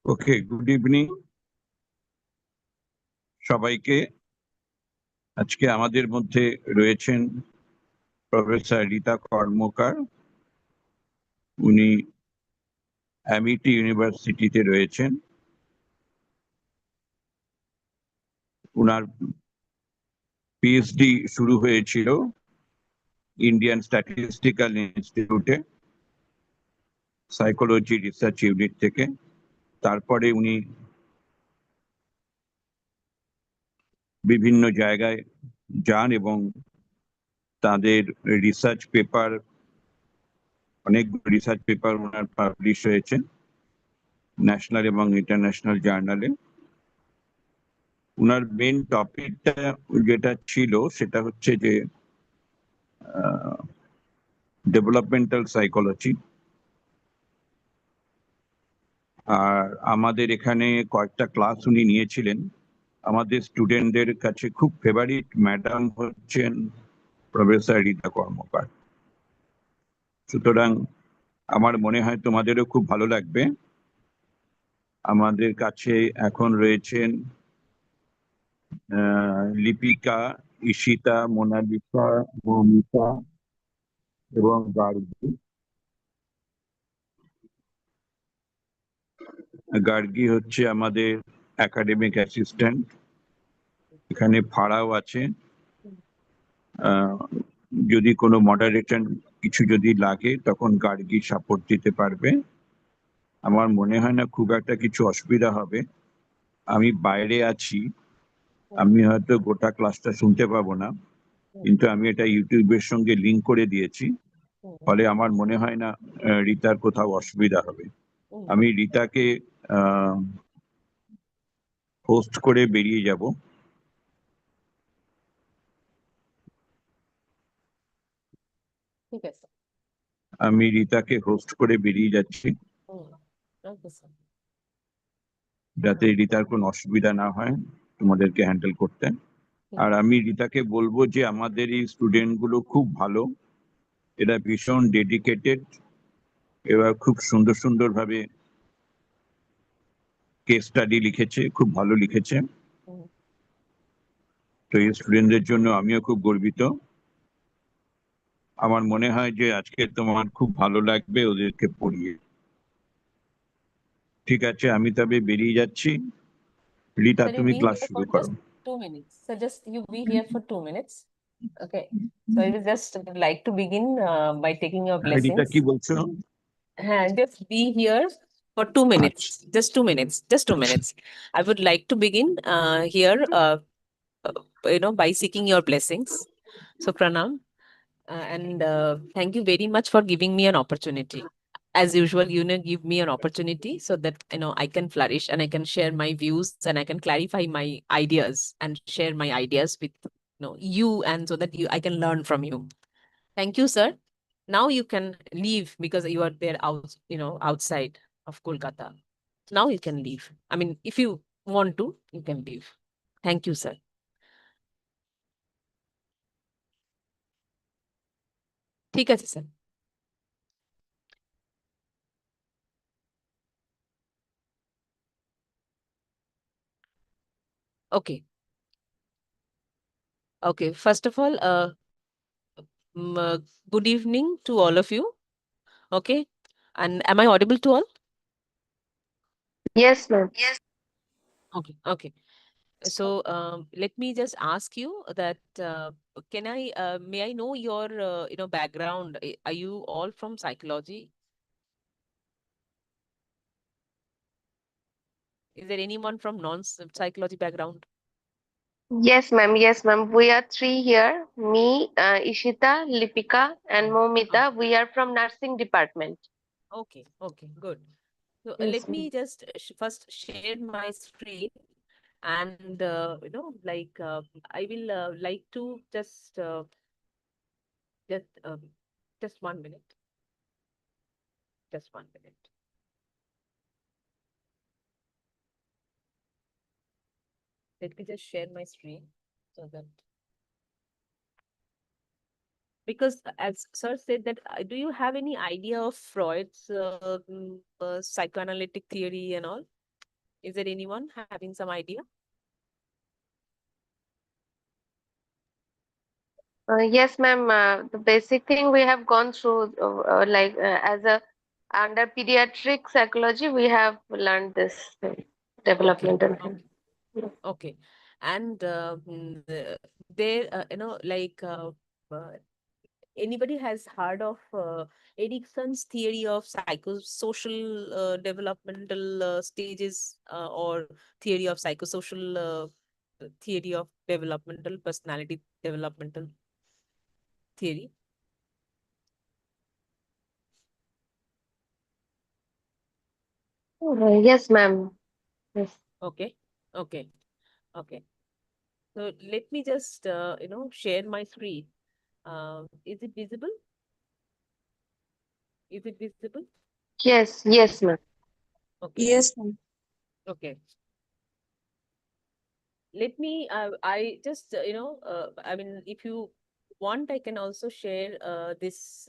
ওকে, good evening সবাইকে। আজকে আমাদের মধ্যে রয়েছেন প্রফেসর রীতা কর্মকার। উনি অ্যামিটি ইউনিভার্সিটিতে রয়েছেন। উনার পিএইচডি শুরু হয়েছিল ইন্ডিয়ান স্ট্যাটিস্টিক্যাল ইনস্টিটিউটে সাইকোলজি রিসার্চ ইউনিট থেকে। তারপরে উনি বিভিন্ন জায়গায় যান এবং তাদের রিসার্চ পেপার, অনেক রিসার্চ পেপার ওনার পাবলিশ হয়েছে ন্যাশনাল এবং ইন্টারন্যাশনাল জার্নালে। উনার মেন টপিকটা যেটা ছিল সেটা হচ্ছে যে ডেভেলপমেন্টাল সাইকোলজি। আর আমাদের এখানে কয়েকটা ক্লাস উনি নিয়েছিলেন। আমাদের স্টুডেন্টদের কাছে খুব ফেভারিট ম্যাডাম হচ্ছেন প্রফেসর রীতা কর্মকার। সুতরাং আমার মনে হয় তোমাদেরও খুব ভালো লাগবে। আমাদের কাছে এখন রয়েছেন লিপিকা, ঈশিতা, মোনালিসা, মৌমিতা এবং গার্গী। গার্গী হচ্ছে আমাদের একাডেমিক অ্যাসিস্ট্যান্ট। এখানে ফাড়াও আছে। যদি কোনো মডারেটর কিছু যদি লাগে তখন গার্গী সাপোর্ট দিতে পারবে। আমার মনে হয় না খুব একটা কিছু অসুবিধা হবে। আমি বাইরে আছি, আমি হয়তো গোটা ক্লাসটা শুনতে পাবো না, কিন্তু আমি এটা ইউটিউবের সঙ্গে লিংক করে দিয়েছি, ফলে আমার মনে হয় না রীতার কোথাও অসুবিধা হবে। আমি রীতাকে হোস্ট করে বেরিয়ে যাব। ঠিক আছে, আমি রীতাকে হোস্ট করে বেরিয়ে যাচ্ছি যাতে রীতার কোনো অসুবিধা না হয় তোমাদেরকে হ্যান্ডেল করতে। আর আমি রীতাকে বলবো যে আমাদের এই স্টুডেন্ট গুলো খুব ভালো, এরা ভীষণ ডেডিকেটেড, এবার খুব সুন্দর সুন্দর ভাবে কেস স্টাডি লিখেছে, খুব ভালো লিখেছে। তো এই স্টুডেন্টদের জন্য আমিও খুব গর্বিত। আমার মনে হয় যে আজকে তোমার খুব ভালো লাগবে ওদেরকে পড়িয়ে। ঠিক আছে, আমি তবে বেরিয়ে যাচ্ছি। রীতা, Sir, you তুমি be ক্লাস here শুরু for করো। just 2 minutes. So just you be here for 2 minutes. Okay. So I would just like to begin by taking your Rita blessings. কি বলছো? Just be here for 2 minutes. Just 2 minutes. Just 2 minutes. I would like to begin here, by seeking your blessings. So pranam. And thank you very much for giving me an opportunity. As usual, give me an opportunity so that I can flourish and I can share my views and I can clarify my ideas and share my ideas with you, and so that I can learn from you. Thank you, sir. Now you can leave because you are there outside of Kolkata. Now you can leave. I mean, if you want to, you can leave. Thank you, sir. ঠিক আছে, sir. Okay. Okay. First of all, good evening to all of you. Okay. And am I audible to all? Yes, ma'am. Okay. Okay. So let me just ask you that may I know your background? Are you all from psychology? Is there anyone from non-psychology background? Yes, ma'am. Yes, ma'am. We are three here. Me, Ishita, Lipika, and Momita. We are from nursing department. Okay. Okay. Good. So Yes, let ma'am. me just first share my screen, and I will like to just just 1 minute. Just 1 minute. Let me just share my screen so that, because as sir said that, do you have any idea of Freud's psychoanalytic theory and all? Is there anyone having some idea? Yes, ma'am. The basic thing we have gone through, as a under pediatric psychology, we have learned this developmental thing. Okay. And there, anybody has heard of Erikson's theory of psychosocial developmental stages or theory of psychosocial theory of developmental personality developmental theory? Yes, ma'am. Yes. Okay. Okay. Okay. So let me just, share my screen. Is it visible? Is it visible? Yes, yes, ma'am. Okay. Yes, ma'am. Okay. Let me, I just, I mean, if you want, I can also share this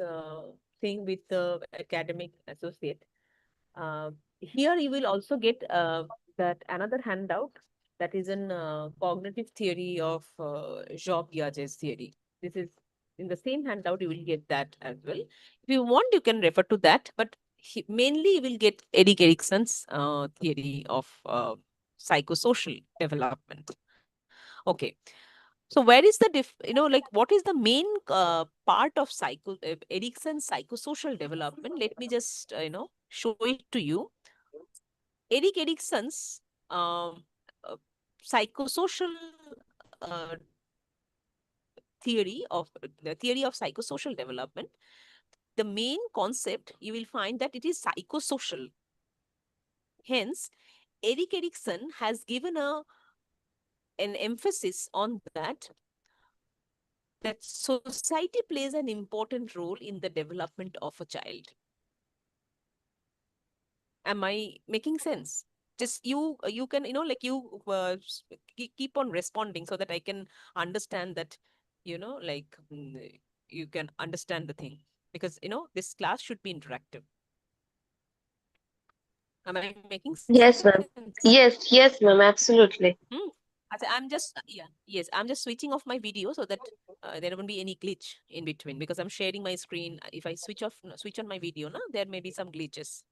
thing with the academic associate. Here you will also get that another handout that is in cognitive theory of Jean Piaget's theory. This is in the same handout, you will get that as well. If you want, you can refer to that, but mainly you will get Erikson's theory of psychosocial development. Okay. So where is the what is the main part of Erikson's psychosocial development? Let me just show it to you. Erikson's uh, psychosocial uh, theory of psychosocial development. The main concept you will find that it is psychosocial. Hence, Erikson has given an emphasis on that society plays an important role in the development of a child. Am I making sense? Just you can keep on responding so that I can understand that you can understand the thing, because this class should be interactive. Am I making Yes, ma'am. sense? Yes, yes, ma'am. Absolutely. I'm just yes, I'm just switching off my video so that there won't be any glitch in between, because I'm sharing my screen. If I switch on my video, there may be some glitches.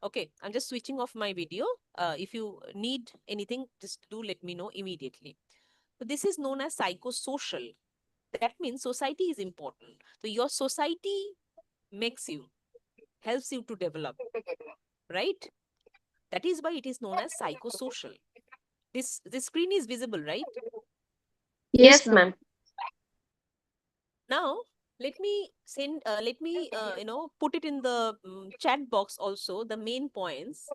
Okay, I'm just switching off my video. If you need anything, just do let me know immediately. So this is known as psychosocial. That means society is important. So your society helps you to develop, right? That is why it is known as psychosocial. This screen is visible, right? Yes, ma'am. Now, let me put it in the chat box also, the main points.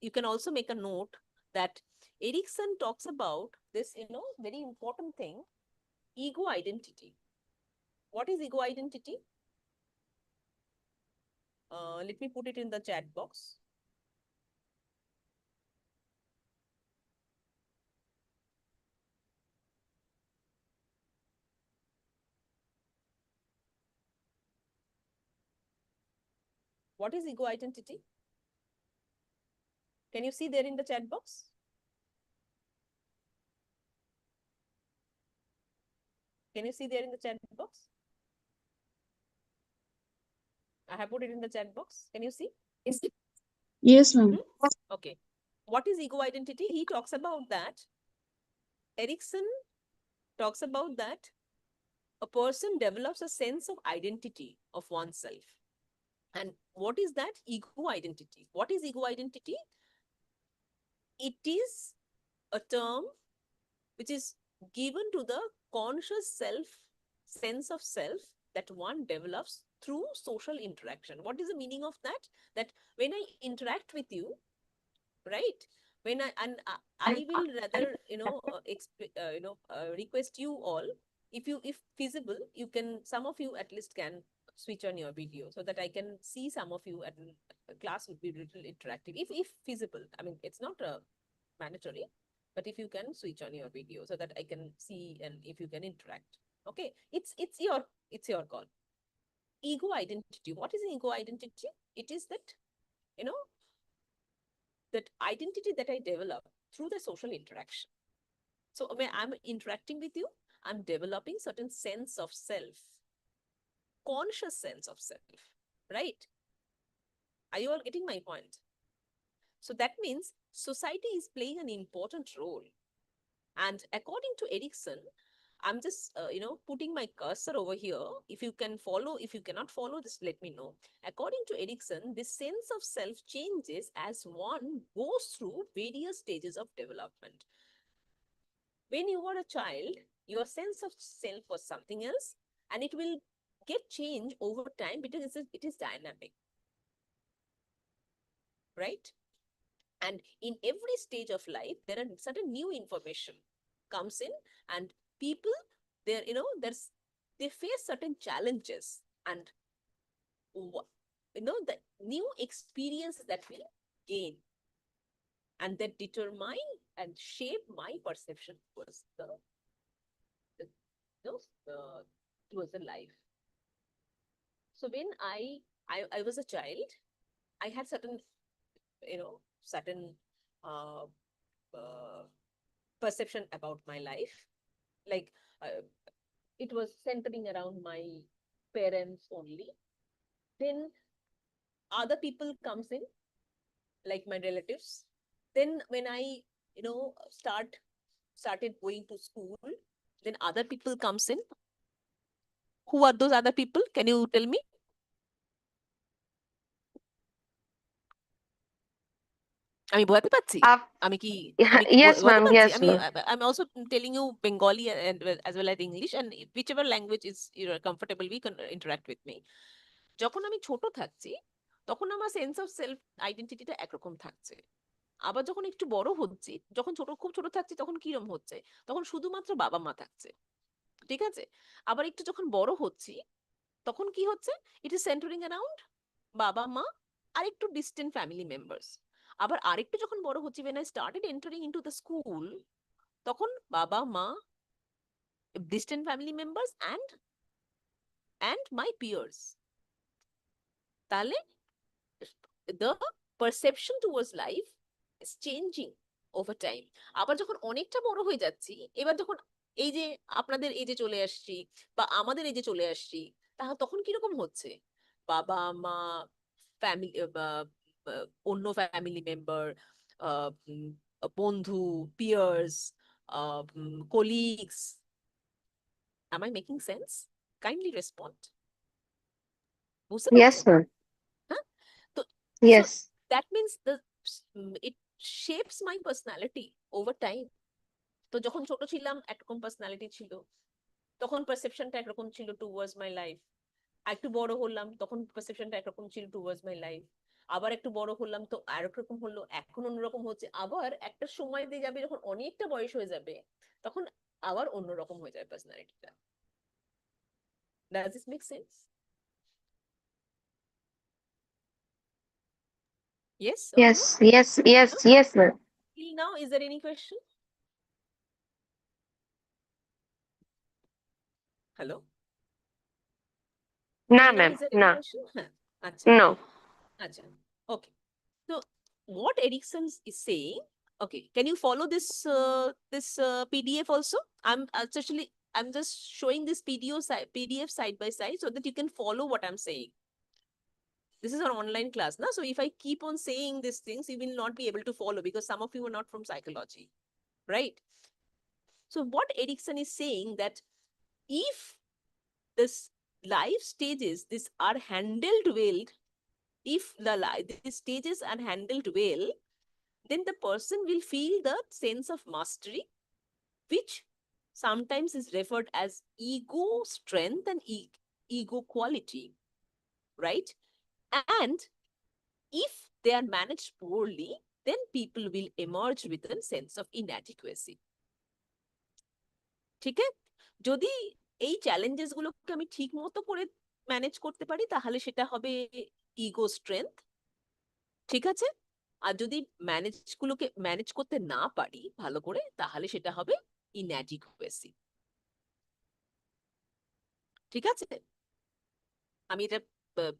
You can also make a note that Erikson talks about this, very important thing, ego identity. What is ego identity? Let me put it in the chat box. What is ego identity? Can you see there in the chat box? Can you see there in the chat box? I have put it in the chat box. Can you see? Yes, ma'am. Okay. What is ego identity? He talks about that. Erikson talks about that a person develops a sense of identity of oneself. And what is that? Ego identity. What is ego identity? It is a term which is given to the conscious sense of self that one develops through social interaction. What is the meaning of that? That when I interact with you, right? I will rather request you all, if feasible, you can, some of you at least can switch on your video so that I can see some of you, and class would be a little interactive if feasible. I mean, it's not mandatory, but if you can switch on your video so that I can see, and if you can interact. Okay, it's your call. Ego identity. What is ego identity? It is that, you know that identity that I develop through the social interaction. So when I'm interacting with you, I'm developing certain sense of self, conscious sense of self, right? Are you all getting my point? So that means society is playing an important role. And according to Erikson, I'm just, putting my cursor over here. If you can follow, if you cannot follow, just let me know. According to Erikson, this sense of self changes as one goes through various stages of development. When you were a child, your sense of self was something else, and it will get changed over time because it is dynamic, right? And in every stage of life, there are certain new information comes in, and people, they face certain challenges, and the new experiences that we gain, and that determine and shape my perception towards towards the life. So when I was a child, I had certain certain uh, uh, perception about my life. Like it was centering around my parents only. Then other people comes in, like my relatives. Then when I started going to school, then other people comes in. Who are those other people? Can you tell me? আমি বোঝাতে পারছি? আমি কি Yes, বোঝাতে ma'am. পারছি? Yes, ma'am. I'm also telling you Bengali and as well as English, and whichever language is comfortable, we can interact with me. যখন আমি ছোট থাকছি, তখন আমার সেন্স অফ সেলফ আইডেন্টিটিটা একরকম থাকছে। আবার যখন একটু বড় হচ্ছি, যখন খুব ছোট থাকছি, তখন কিরম হচ্ছে? তখন শুধুমাত্র বাবা মা থাকছে, ঠিক আছে? আবার একটু যখন বড় হচ্ছি, তখন কি হচ্ছে? ইট ইজ সেন্টারিং অ্যারাউন্ড বাবা মা আর একটু ডিস্টেন্ট ফ্যামিলি মেম্বার্স। আবার আরেকটু যখন বড় হচ্ছি, when I started entering into the school, তখন বাবা মা, distant family members and my peers. তাহলে the perception towards life is changing over time. আবার যখন অনেকটা বড় হয়ে যাচ্ছি, এবার যখন এই যে আপনাদের এই যে চলে আসছি বা আমাদের এই যে চলে আসছি, তখন কিরকম হচ্ছে? বাবা মা, ফ্যামিলি, অন্য ফ্যামিলি মেম্বার, বন্ধু, peers, colleagues. Am I making sense? Kindly respond. বুঝতে Yes, পারছেন? ma'am. হ্যাঁ? তো Yes. that means it shapes my personality over time. তো যখন ছোট ছিলাম একরকম পার্সোনালিটি ছিল, তখন পারসেপশনটা একরকম ছিল টুয়ার্ডস মাই লাইফ। একটু বড় হলাম, তখন পারসেপশনটা একরকম ছিল টুয়ার্ডস মাই লাইফ। আবার একটু বড় হলাম, তো আরেক রকম হলো, এখন অন্যরকম হচ্ছে। আবার একটা সময় দিয়ে যাবে, যখন অনেকটা বয়স হয়ে যাবে, তখন আবার অন্যরকম হয়ে যাবে পার্সোনালিটিটা। Does this make sense? Yes or Yes. no? Yes. Yes. Yes, ma'am. Till now, is there any question? Hello? No, Till now, ma'am. is there any No. question? আচ্ছা, No. আচ্ছা, okay. So what Erikson is saying, okay, can you follow this PDF also? I'm just showing this PDF side by side so that you can follow what I'm saying. This is an online class, na? So if I keep on saying these things, you will not be able to follow because some of you are not from psychology, right? So what Erikson is saying, that if this life stages, these are handled well, if these stages are handled well, then the person will feel the sense of mastery, which sometimes is referred as ego strength and ego quality, right? And if they are managed poorly, then people will emerge with a sense of inadequacy. ঠিক আছে? যদি এই challenges গুলোকে আমি ঠিক মতো করে manage করতে পারি, তাহলে সেটা হবে ইগো স্ট্রেংথ, ঠিক আছে? আর যদি ম্যানেজ করতে না পারি ভালো করে, তাহলে সেটা হবে ইনঅ্যাডিকুয়েসি, ঠিক আছে? আমি এটা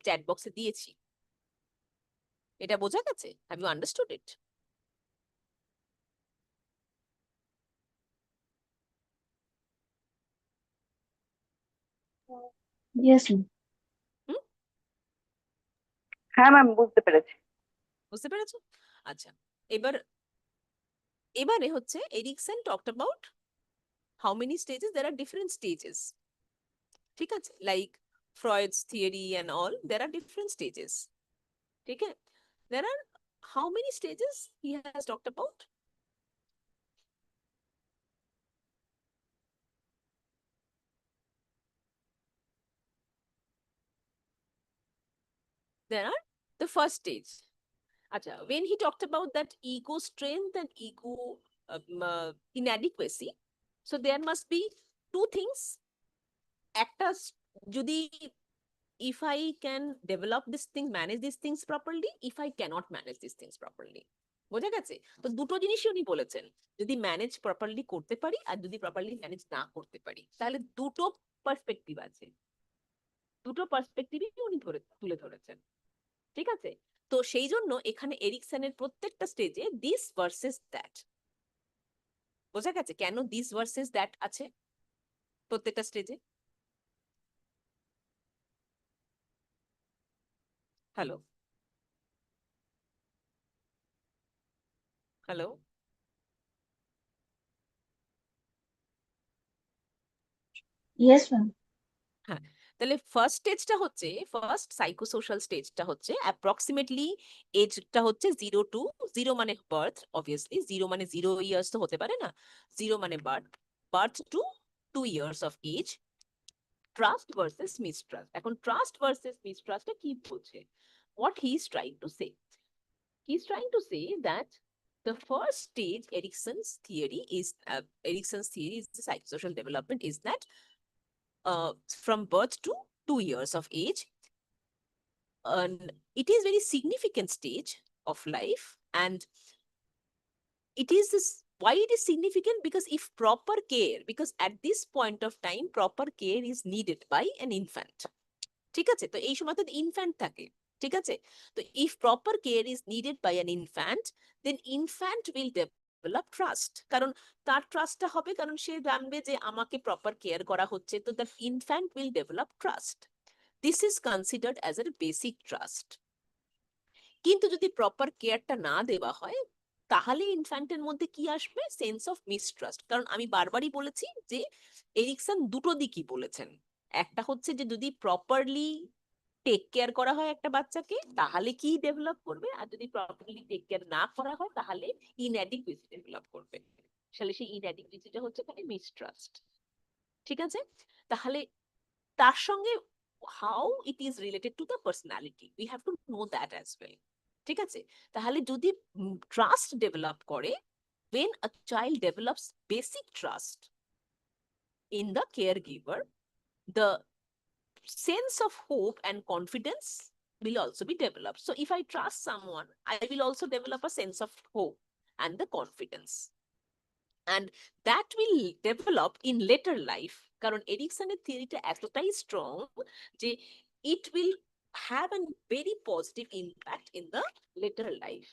চ্যাট বক্সে দিয়েছি। এটা বোঝা গেছে? Have you understood it? Yes, ma'am. হ্যাঁ ম্যাম, বুঝতে পেরেছি। বুঝতে পেরেছো? আচ্ছা, এবারে হচ্ছে Erikson talked about how many stages, there are different stages, ঠিক আছে, like Freud's theory and all, there are different stages, ঠিক আছে? There are how many stages he has talked about? There are the first stage. Acha, when he talked about that ego strength and ego inadequacy, so there must be two things. একটা যদি if I can develop this thing, manage these things properly, if I cannot manage these things properly. বোঝা গেছে? তো দুটো জিনিসই উনি বলেছেন, যদি ম্যানেজ প্রপারলি করতে পারি আর যদি প্রপারলি ম্যানেজ না করতে পারি, তাহলে দুটো পার্সপেক্টিভ আছে, দুটো পার্সপেক্টিভই উনি তুলে ধরেছেন, ঠিক আছে? তো সেই জন্য এখানে এরিকসনের প্রত্যেকটা স্টেজে দিস ভার্সেস দ্যাট, বোঝা গেছে কেন দিস ভার্সেস দ্যাট আছে প্রত্যেকটা স্টেজে? Hello hello Yes, ma'am. হ্যাঁ, তাহলে ফার্স্ট স্টেজটা হচ্ছে, ফার্স্ট সাইকোসোশ্যাল স্টেজটা হচ্ছে অ্যাপ্রক্সিমেটলি এজটা হচ্ছে 0 মানে বার্থ, অবভিয়াসলি 0 মানে 0 ইয়ার্স তো হতে পারে না, 0 মানে birth to 2 years of age, trust versus mistrust. এখন ট্রাস্ট ভার্সেস মিসট্রাস্টটা কি বলছে? What he is trying to say, he is trying to say that the first stage Erikson's theory is the psychosocial development is that from birth to 2 years of age, it is very significant stage of life, and it is this, why it is significant? Because if proper care, because at this point of time proper care is needed by an infant, ঠিক আছে? তো এই সময় তো infant থাকে, ঠিক আছে? তো if proper care is needed by an infant, then infant will develop trust, কারণ তার ট্রাস্টটা হবে, কারণ সে জানবে যে আমাকে প্রপার কেয়ার করা হচ্ছে, তো the infant will develop trust. This is considered as a basic trust. কিন্তু যদি প্রপার কেয়ারটা না দেওয়া হয়, তাহলে ইনফ্যান্টের মধ্যে কি আসবে? Sense of mistrust. কারণ আমি বারবারই বলেছি যে এরিকসন দুটো দিকই বলেছেন, একটা হচ্ছে যে যদি প্রপারলি টেক কেয়ার করা হয় একটা বাচ্চাকে, তাহলে কি ডেভেলপ করবে, আর যদি প্রপারলি টেক কেয়ার না করা হয় তাহলে ইনঅ্যাডিকুয়েসি ডেভেলপ করবে। তাহলে সেই ইনঅ্যাডিকুয়েসিটা হচ্ছে এখানে মিসট্রাস্ট, ঠিক আছে? তাহলে তার সঙ্গে how it is related to the personality, we have to know that as well, ঠিক আছে? তাহলে যদি ট্রাস্ট ডেভেলপ করে, when a child develops basic trust in the caregiver, the sense of hope and confidence will also be developed. So if I trust someone, I will also develop a sense of hope and the confidence, and that will develop in later life, কারণ এরিকসনের থিওরিটা এতটাই strong যে it will have a very positive impact in the later life,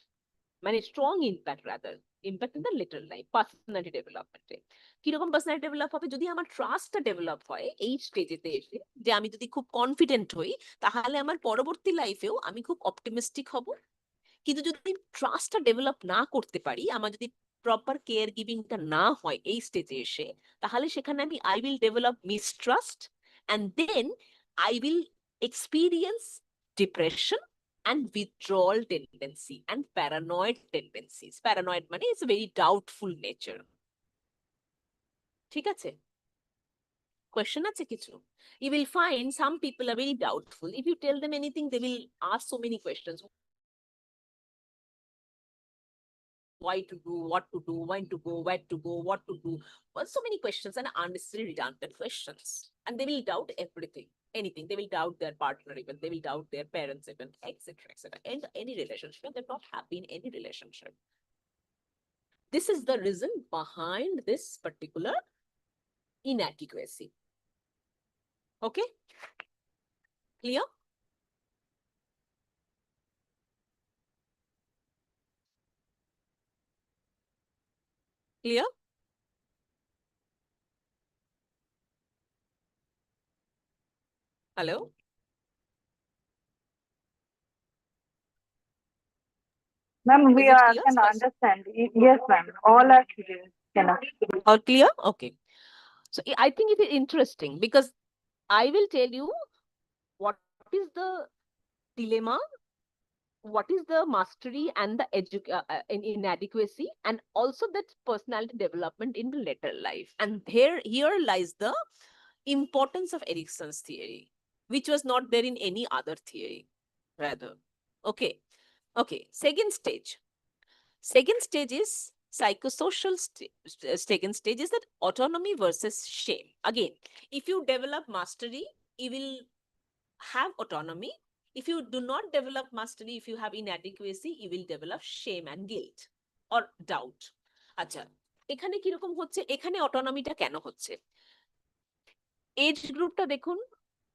মানে strong impact, rather impact in the later life, personality ডেভেলপমেন্টে। কিরকম personality develop হবে? যদি আমার ট্রাস্টটা ডেভেলপ হয় এই স্টেজেতে এসে, যে আমি যদি খুব কনফিডেন্ট হই, তাহলে আমার পরবর্তী লাইফেও আমি খুব অপটিমিস্টিক হব। কিন্তু যদি ট্রাস্টটা ডেভেলপ না করতে পারি, আমার যদি প্রপার কেয়ার গিভিংটা না হয় এই স্টেজে এসে, তাহলে সেখানে আমি I will develop mistrust, and then I will experience depression and withdrawal tendency and paranoid tendencies. Paranoid মানে it's a very doubtful nature. ঠিক আছে? Question আছে কিছু? You will find some people are very doubtful. If you tell them anything, they will ask so many questions. Why to do, what to do, when to go, where to go, what to do. Well, so many questions and unnecessary redundant questions. And they will doubt everything, anything. They will doubt their partner even, they will doubt their parents even, etc., etc. And any relationship, they're not happy in any relationship. This is the reason behind this particular inadequacy. Okay? Clear? Clear? Hello? Ma'am, Is it clear? can understand. Yes, ma'am. All are clear. All clear? Okay. So I think it is interesting because I will tell you what is the dilemma, what is the mastery and the inadequacy, and also that personality development in the later life. And here lies the importance of Erikson's theory, which was not there in any other theory, rather. Okay. Second stage. Second stage is psychosocial. Second stage is that autonomy versus shame. Again, if you develop mastery, you will have autonomy. If you do not develop mastery, if you have inadequacy, you will develop shame and guilt or doubt. আচ্ছা, এখানে কিরকম হচ্ছে? এখানে অটোনমিটা কেন হচ্ছে? Age গ্রুপটা দেখুন,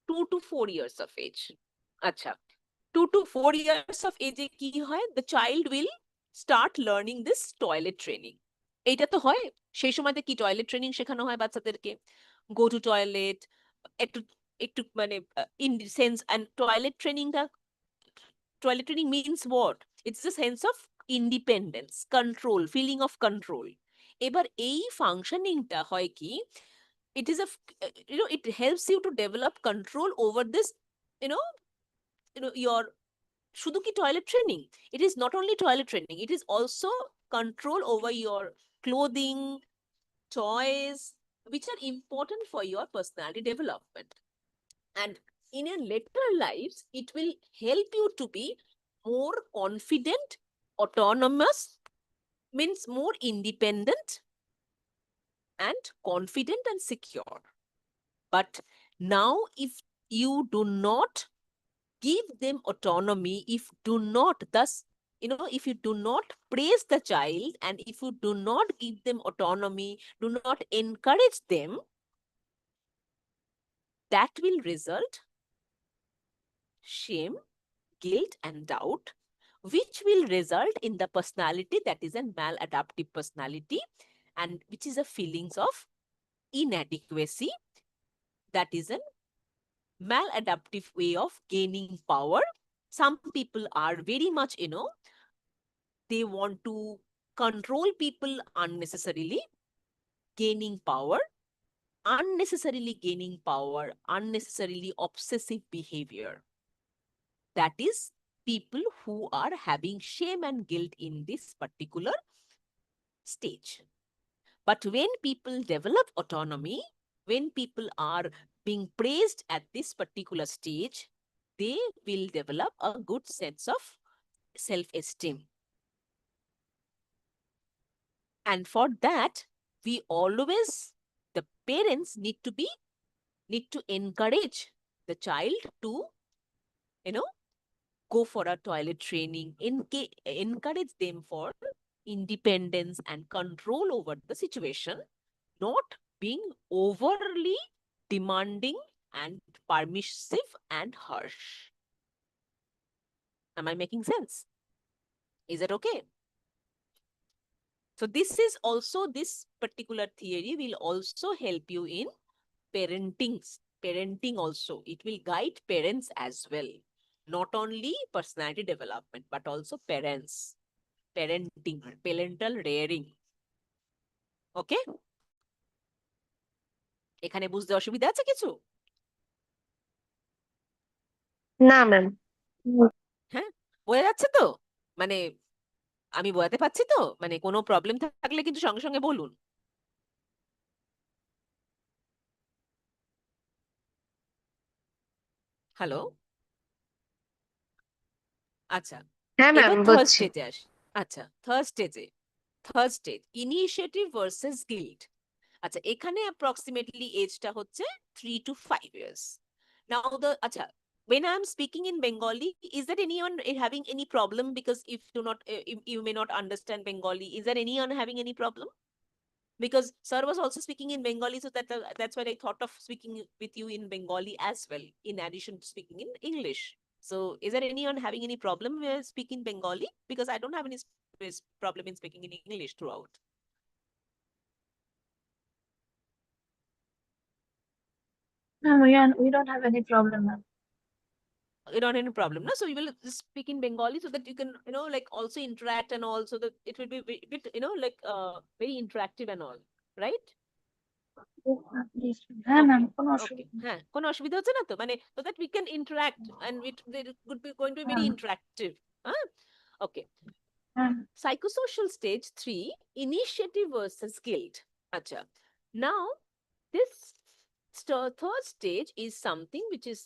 2 to 4 years of age. আচ্ছা, 2 to 4 years of age এ কি হয়? The child will start learning this toilet training. এইটা তো হয়, সেই সময়তে কি টয়লেট ট্রেনিং শেখানো হয় বাচ্চাদেরকে? গো টু টয়লেট, একটু একটু মানে in sense, and toilet training means what? It's the sense of independence, control, feeling of control. এবার এই ফাংশনিংটা হয় কি, it is a it helps you to develop control over this, your শুধু কি toilet training? It is not only toilet training, it is also control over your clothing, toys, which are important for your personality development. And in your later lives, it will help you to be more confident, autonomous, means more independent and confident and secure. But now, if you do not give them autonomy, if you do not praise the child, and if you do not give them autonomy, do not encourage them, that will result shame, guilt, and doubt, which will result in the personality that is a maladaptive personality, and which is a feelings of inadequacy, that is a maladaptive way of gaining power. Some people are very much, they want to control people unnecessarily, gaining power, unnecessarily obsessive behavior. That is people who are having shame and guilt in this particular stage. But when people develop autonomy, when people are being praised at this particular stage, they will develop a good sense of self-esteem. And for that, the parents need to encourage the child to, go for a toilet training, encourage them for independence and control over the situation, not being overly demanding and permissive and harsh. Am I making sense? Is it okay? So this particular theory will also help you in parenting also. It will guide parents as well. Not only personality development, but also parenting, parental rearing. Okay? এখানে বুঝতে অসুবিধা আছে কিছু? না ma'am. হ্যাঁ, বোঝা যাচ্ছে তো? মানে আমি বোঝাতে পারছি তো? মানে কোনো প্রবলেম থাকলে কিন্তু সঙ্গে সঙ্গে বলুন। হ্যালো? আচ্ছা, হ্যাঁ ম্যাম, এবার থার্ড বুঝছি। স্টেজে আসি। আচ্ছা, third stage initiative versus guilt. আচ্ছা, এখানে অ্যাপ্রক্সিমেটলি এজটা হচ্ছে 3 to 5 years. Now আচ্ছা, when I'm speaking in Bengali, is there anyone having any problem? Because if you may not understand Bengali, is there anyone having any problem? Because sir was also speaking in Bengali, so that's why I thought of speaking with you in Bengali as well, in addition to speaking in English. So is there anyone having any problem with speaking Bengali? Because I don't have any problem in speaking in English throughout. Ma'am, we don't have any problem, ma'am. You don't have any problem, no? So you will just speak in Bengali so that you can, like also interact and also that it will be a bit, like very interactive and all, right? Yes, ma'am. Yes, ma'am. হ্যাঁ, ma'am, কোনো Okay. অসুবিধা নেই। হ্যাঁ, কোনো অসুবিধা হচ্ছে না তো? মানে so that we can interact and it could be going to be very হ্যাঁ, interactive. Huh? Okay. হ্যাঁ, Psychosocial stage 3, initiative versus guilt. Acha. Now, this third stage is something which is,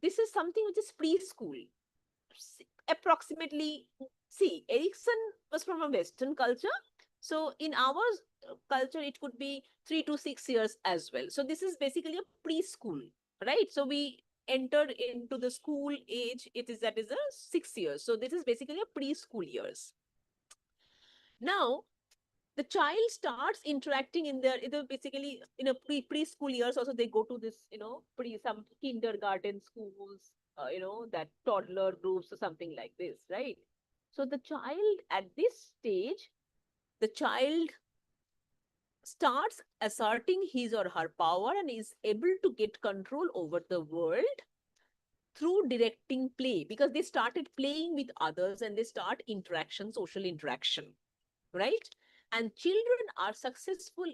this is something which is preschool. Approximately, see, Erikson was from a Western culture. So in our culture, it could be 3 to 6 years as well. So this is basically a preschool, right? So we entered into the school age. That is a 6 years. So this is basically a preschool years. Now, the child starts interacting in their, basically in a preschool years. Also, they go to this, some kindergarten schools, that toddler groups or something like this, right? So the child at this stage, the child starts asserting his or her power and is able to get control over the world through directing play, because they started playing with others and they start social interaction, right? And children are successful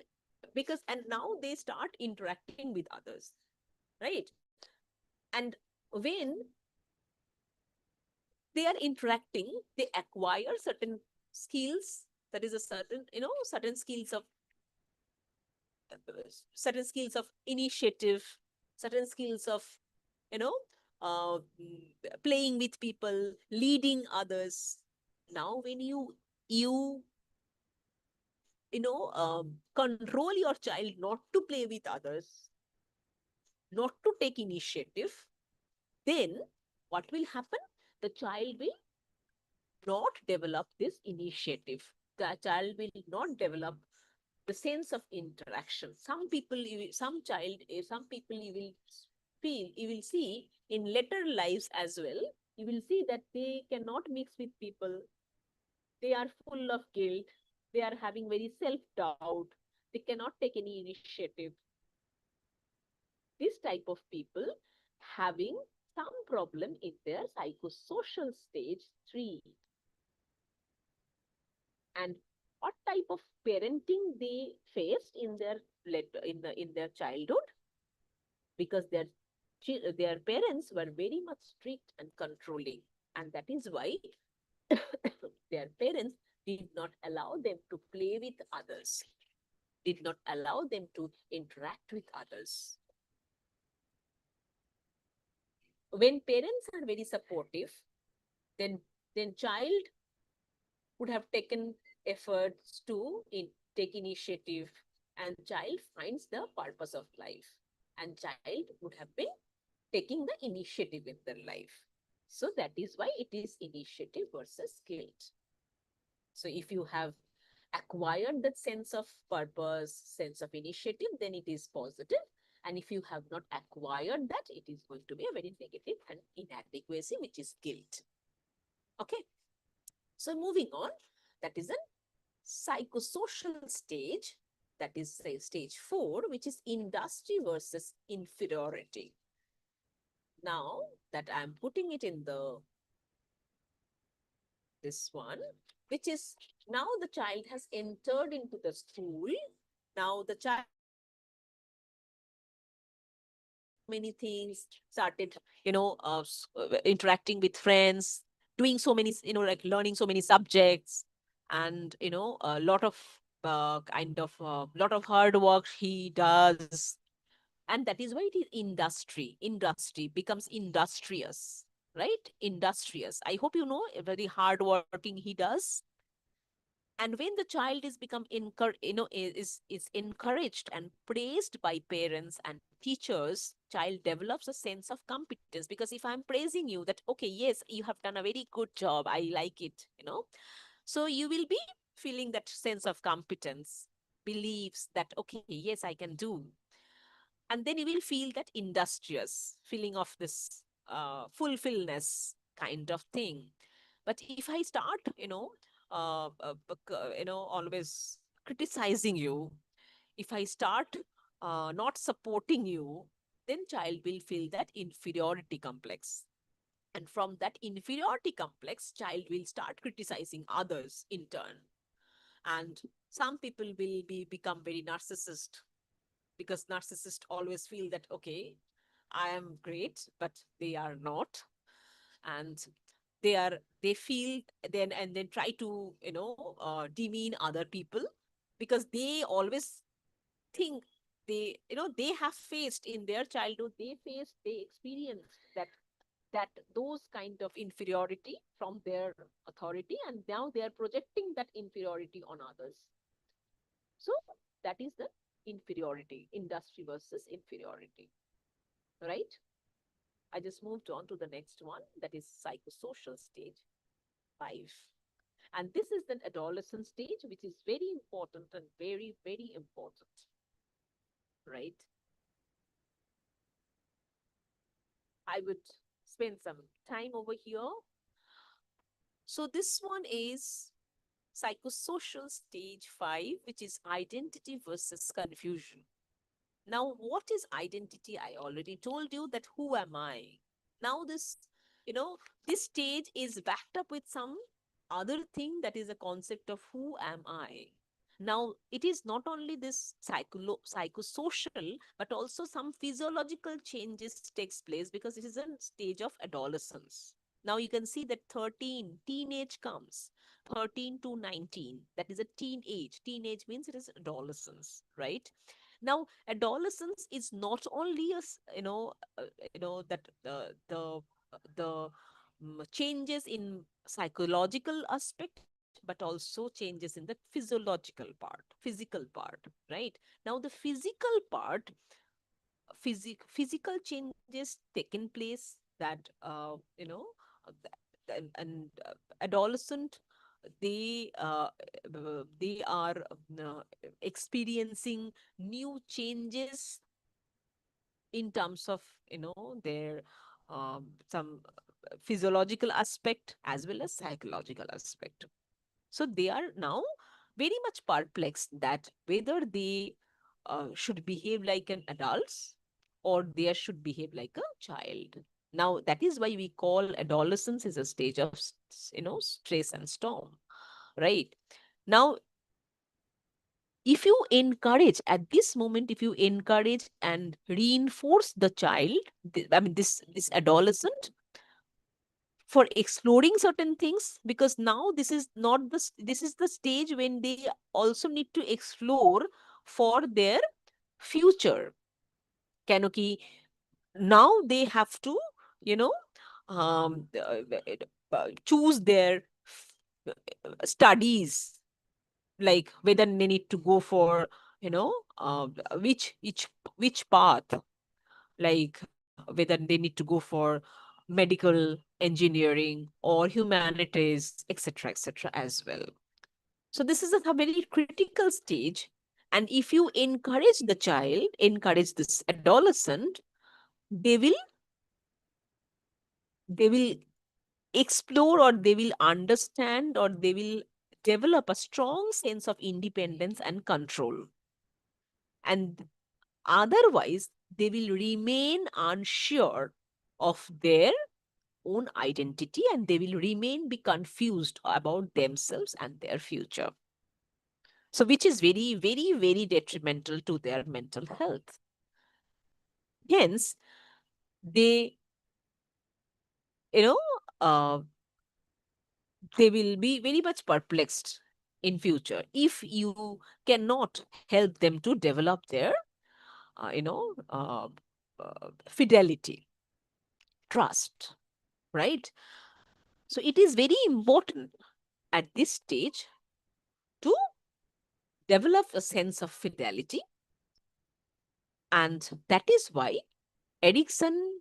because, and now they start interacting with others, right? And when they are interacting, they acquire certain skills. That is a certain, certain skills of initiative, certain skills of, you know, playing with people, leading others. Now, when you control your child not to play with others, not to take initiative, then what will happen? The child will not develop this initiative. The child will not develop the sense of interaction. Some people, some people you will you will see in later lives as well, you will see that they cannot mix with people. They are full of guilt. They are having very self-doubt. They cannot take any initiative. This type of people having some problem in their psychosocial stage 3. And what type of parenting they faced in their in their childhood, because their parents were very much strict and controlling, and that is why their parents did not allow them to play with others, did not allow them to interact with others. When parents are very supportive, then child would have taken efforts to take initiative, and child finds the purpose of life, and child would have been taking the initiative in their life. So that is why it is initiative versus guilt. So if you have acquired that sense of purpose, sense of initiative, then it is positive. And if you have not acquired that, it is going to be a very negative and inadequacy, which is guilt. Okay. So moving on, that is a psychosocial stage, that is say stage 4, which is industry versus inferiority. Now that I'm putting it in this one, which is now the child has entered into the school. Now the child many things, started, interacting with friends, doing so many, like learning so many subjects, and, a lot of lot of hard work he does. And that is why it is industry becomes industrious, right? Industrious. I hope you know, very hard working he does. And when the child is is encouraged and praised by parents and teachers, child develops a sense of competence, because if I'm praising you that, okay, yes, you have done a very good job, I like it, so you will be feeling that sense of competence, believes that, okay, yes, I can do. And then you will feel that industrious feeling of this fulfillness kind of thing. But if I start, always criticizing you, if I start not supporting you, then child will feel that inferiority complex. And from that inferiority complex, child will start criticizing others in turn. And some people will become very narcissist, because narcissists always feel that, okay, I am great, but they are not. And they feel then, and then try to, demean other people, because they always think, they have faced in their childhood, they experienced that those kind of inferiority from their authority, and now they are projecting that inferiority on others. So that is the inferiority, industry versus inferiority, right? I just moved on to the next one, that is psychosocial stage 5. And this is the adolescent stage, which is very important and very, very important, right? I would spend some time over here. So this one is psychosocial stage 5, which is identity versus confusion. Now, what is identity? I already told you that who am I? Now this stage is backed up with some other thing, that is a concept of who am I? Now, it is not only this psychosocial, but also some physiological changes takes place, because it is a stage of adolescence. Now you can see that teenage comes, 13 to 19. That is a teenage. Teenage means it is adolescence, right? Now, adolescence is not only that the changes in psychological aspect, but also changes in the physical part, right? Now, the physical part, physical changes taken place, that and adolescent, they are experiencing new changes in terms of their some physiological aspect as well as psychological aspect. So they are now very much perplexed that whether they should behave like an adults, or they should behave like a child. Now that is why we call adolescence is a stage of stress and storm, right? Now, if you encourage at this moment, if you encourage and reinforce the child, this adolescent, for exploring certain things, because now this is not this is the stage when they also need to explore for their future. Kanoki, now they have to you know choose their studies, like whether they need to go for which which path, like whether they need to go for medical, engineering, or humanities, etc., etc. as well. So this is a very critical stage. And if you encourage the child, encourage this adolescent, they will explore, or they will understand, or they will develop a strong sense of independence and control. And otherwise, they will remain unsure of their own identity, and they will be confused about themselves and their future. So which is very, very, very detrimental to their mental health. Hence, they, uh, they will be very much perplexed in future if you cannot help them to develop their, fidelity, trust, right? So it is very important at this stage to develop a sense of fidelity. And that is why Erikson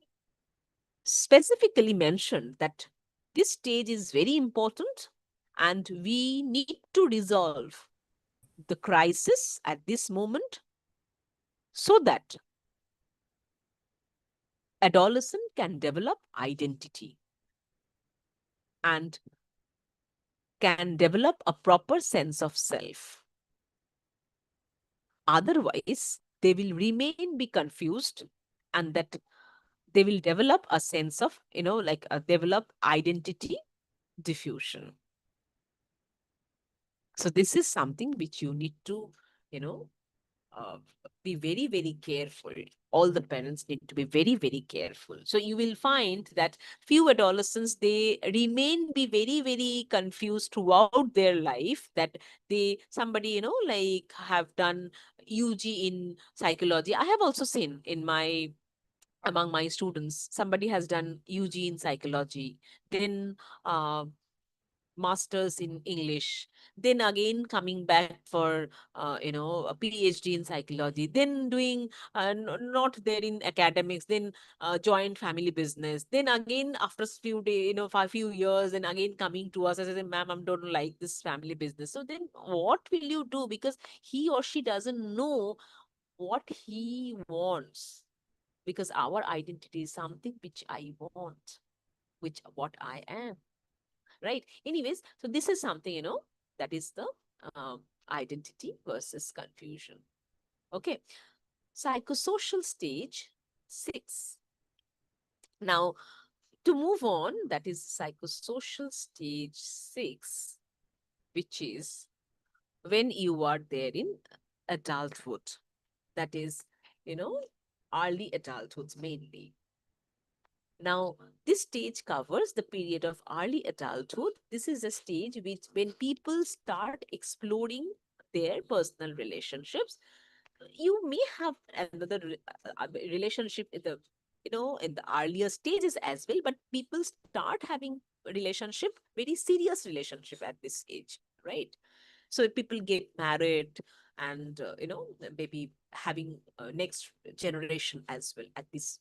specifically mentioned that this stage is very important, and we need to resolve the crisis at this moment so that adolescent can develop identity and can develop a proper sense of self. Otherwise, they will remain be confused, and that they will develop a sense of, like develop identity diffusion. So this is something which you need to, uh, be very, very careful. All the parents need to be very, very careful. So you will find that few adolescents, they remain be very, very confused throughout their life, that somebody, like have done UG in psychology. I have also seen among my students, somebody has done UG in psychology, then masters in English, then again coming back for a PhD in psychology, then doing not there in academics, then joint family business, then again after a few days, for a few years, and again coming to us and saying, ma'am, I don't like this family business. So then what will you do? Because he or she doesn't know what he wants, because our identity is something which I want, which what I am. Right. Anyways, so this is something, that is the identity versus confusion. Okay. Psychosocial stage 6. Now, to move on, that is psychosocial stage 6, which is when you are there in adulthood. That is, early adulthood mainly. Now, this stage covers the period of early adulthood. This is a stage when people start exploring their personal relationships. You may have another relationship in the, in the earlier stages as well, but people start having relationship, very serious relationship at this age, right? So people get married and, maybe having next generation as well at this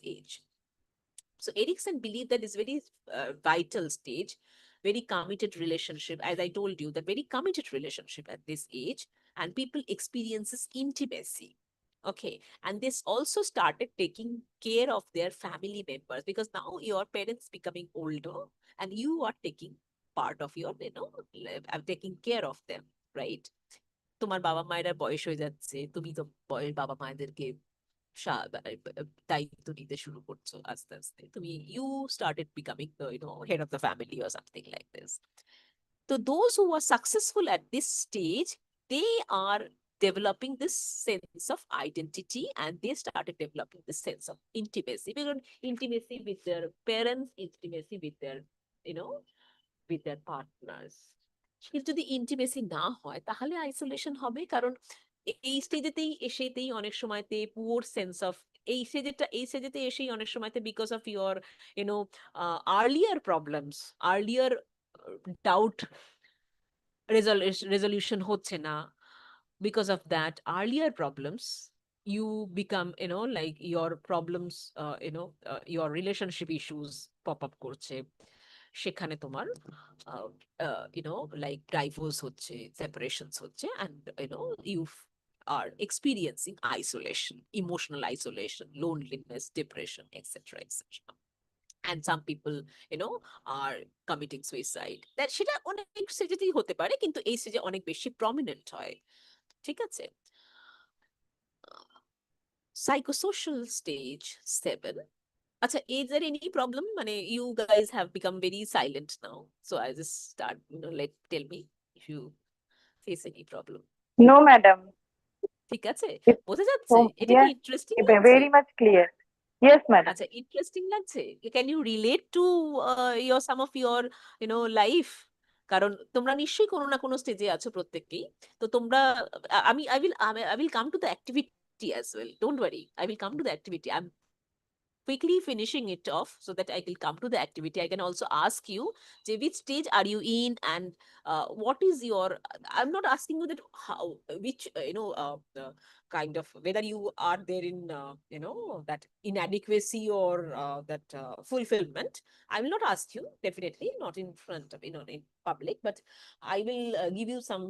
age. So Erikson believed that this very vital stage, very committed relationship, as I told you, that very committed relationship at this age, and people experiences intimacy. Okay. And this also started taking care of their family members, because now your parents becoming older and you are taking part of your, taking care of them, right? তোমার বাবা মায়েরা বয়স হয়ে যাচ্ছে, তুমি তো বাবা মায়েদেরকে দায়িত্ব নিতে শুরু করছো আস্তে আস্তে, তুমি you started becoming the, head of the family or something like this. So those who are successful at this stage, they are developing this sense of identity, and they started developing this sense of intimacy, because intimacy with their parents, intimacy with their, with their partners. কিন্তু যদি intimacy না হয় তাহলে isolation হবে, কারণ এই স্টেজেতেই এসেতেই অনেক সময়তে পুয়ার সেন্স অফ, এই স্টেজেতে এসেই অনেক সময়তে because of your, earlier problems, earlier doubt resolution হচ্ছে না, because of that earlier problems, you become, like your problems, your relationship issues pop up করছে, সেখানে তোমার like divorce হচ্ছে, separations হচ্ছে, and you are experiencing isolation, emotional isolation, loneliness, depression, etc., etc. And some people, are committing suicide. That সেটা অনেক স্টেজেতেই হতে পারে, কিন্তু এই স্টেজে অনেক বেশি প্রমিনেন্ট হয়। ঠিক আছে? Psychosocial stage 7. Acha, is there any problem? Mane, you guys have become very silent now. So I just start, tell me if you face any problem. No, madam. ঠিক আছে? It's বোঝা যাচ্ছে? এটা কি yes, ইন্টারেস্টিং লাগছে? very much clear. Yes, madam. আচ্ছা, interesting লাগছে? Can you relate to some of your, life? কারণ তোমরা নিশ্চয়ই কোনো না কোনো স্টেজে আছো প্রত্যেককেই। তো তোমরা, I will come to the activity as well. Don't worry. I will come to the activity. I'm quickly finishing it off so that I will come to the activity. I can also ask you, which stage are you in, and what is your, I'm not asking you that how, which, kind of, whether you are there in, that inadequacy or that fulfillment. I will not ask you, definitely not in front of, in public, but I will give you some,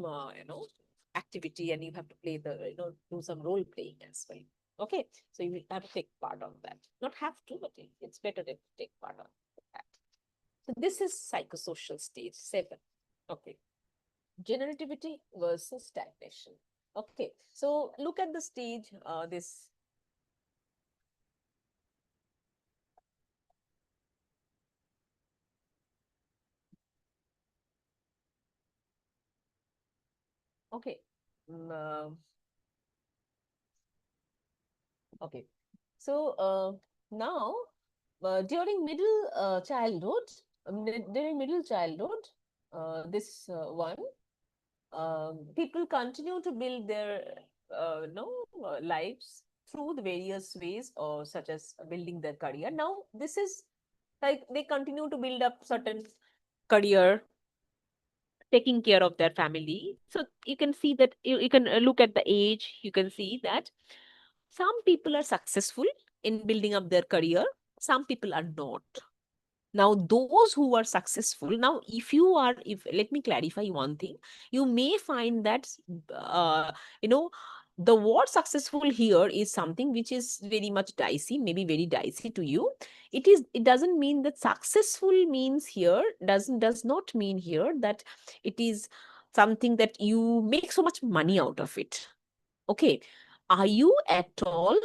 activity, and you have to play the, do some role playing as well. Okay, so you will have to take part on that. Not have to, but it's better to take part on that. So this is psychosocial stage 7. Okay. Generativity versus stagnation. Okay, so look at the stage, this. Okay. Mm, okay. So now during middle childhood, this one, people continue to build their lives through the various ways, or such as building their career. Now this is like they continue to build up certain career, taking care of their family. So you can see that you can look at the age, you can see that some people are successful in building up their career, some people are not. Now those who are successful, now if let me clarify one thing, you may find that uh, you know the word successful here is something which is very much dicey, maybe very dicey to you. It doesn't mean that successful means here, does not mean here that it is something that you make so much money out of it. Okay, are you at all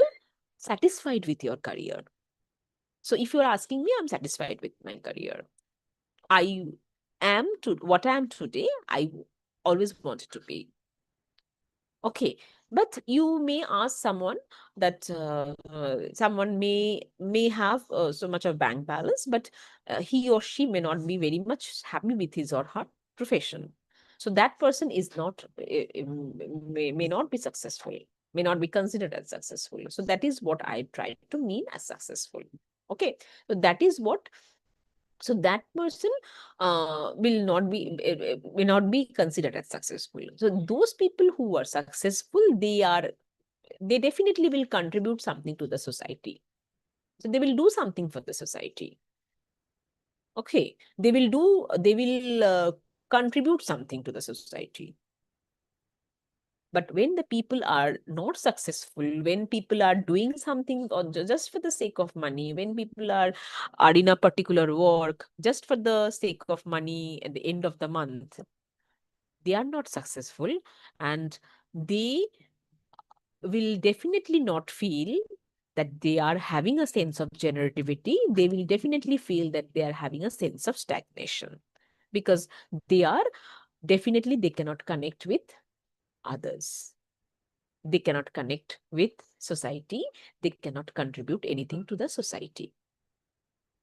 satisfied with your career? So if you're asking me, I'm satisfied with my career. I am to what I am today, I always wanted to be. Okay, but you may ask someone that someone may have so much of bank balance, but he or she may not be very much happy with his or her profession. So that person is not may not be successful, may not be considered as successful. So that is what I try to mean as successful. Okay, so that is what. So that person will not be considered as successful. So those people who are successful, they definitely will contribute something to the society. So they will do something for the society. Okay, they will contribute something to the society. But when the people are not successful, when people are doing something or just for the sake of money, when people are in a particular work just for the sake of money at the end of the month, they are not successful, and they will definitely not feel that they are having a sense of generativity. They will definitely feel that they are having a sense of stagnation, because they cannot connect with others. They cannot connect with society. They cannot contribute anything to the society.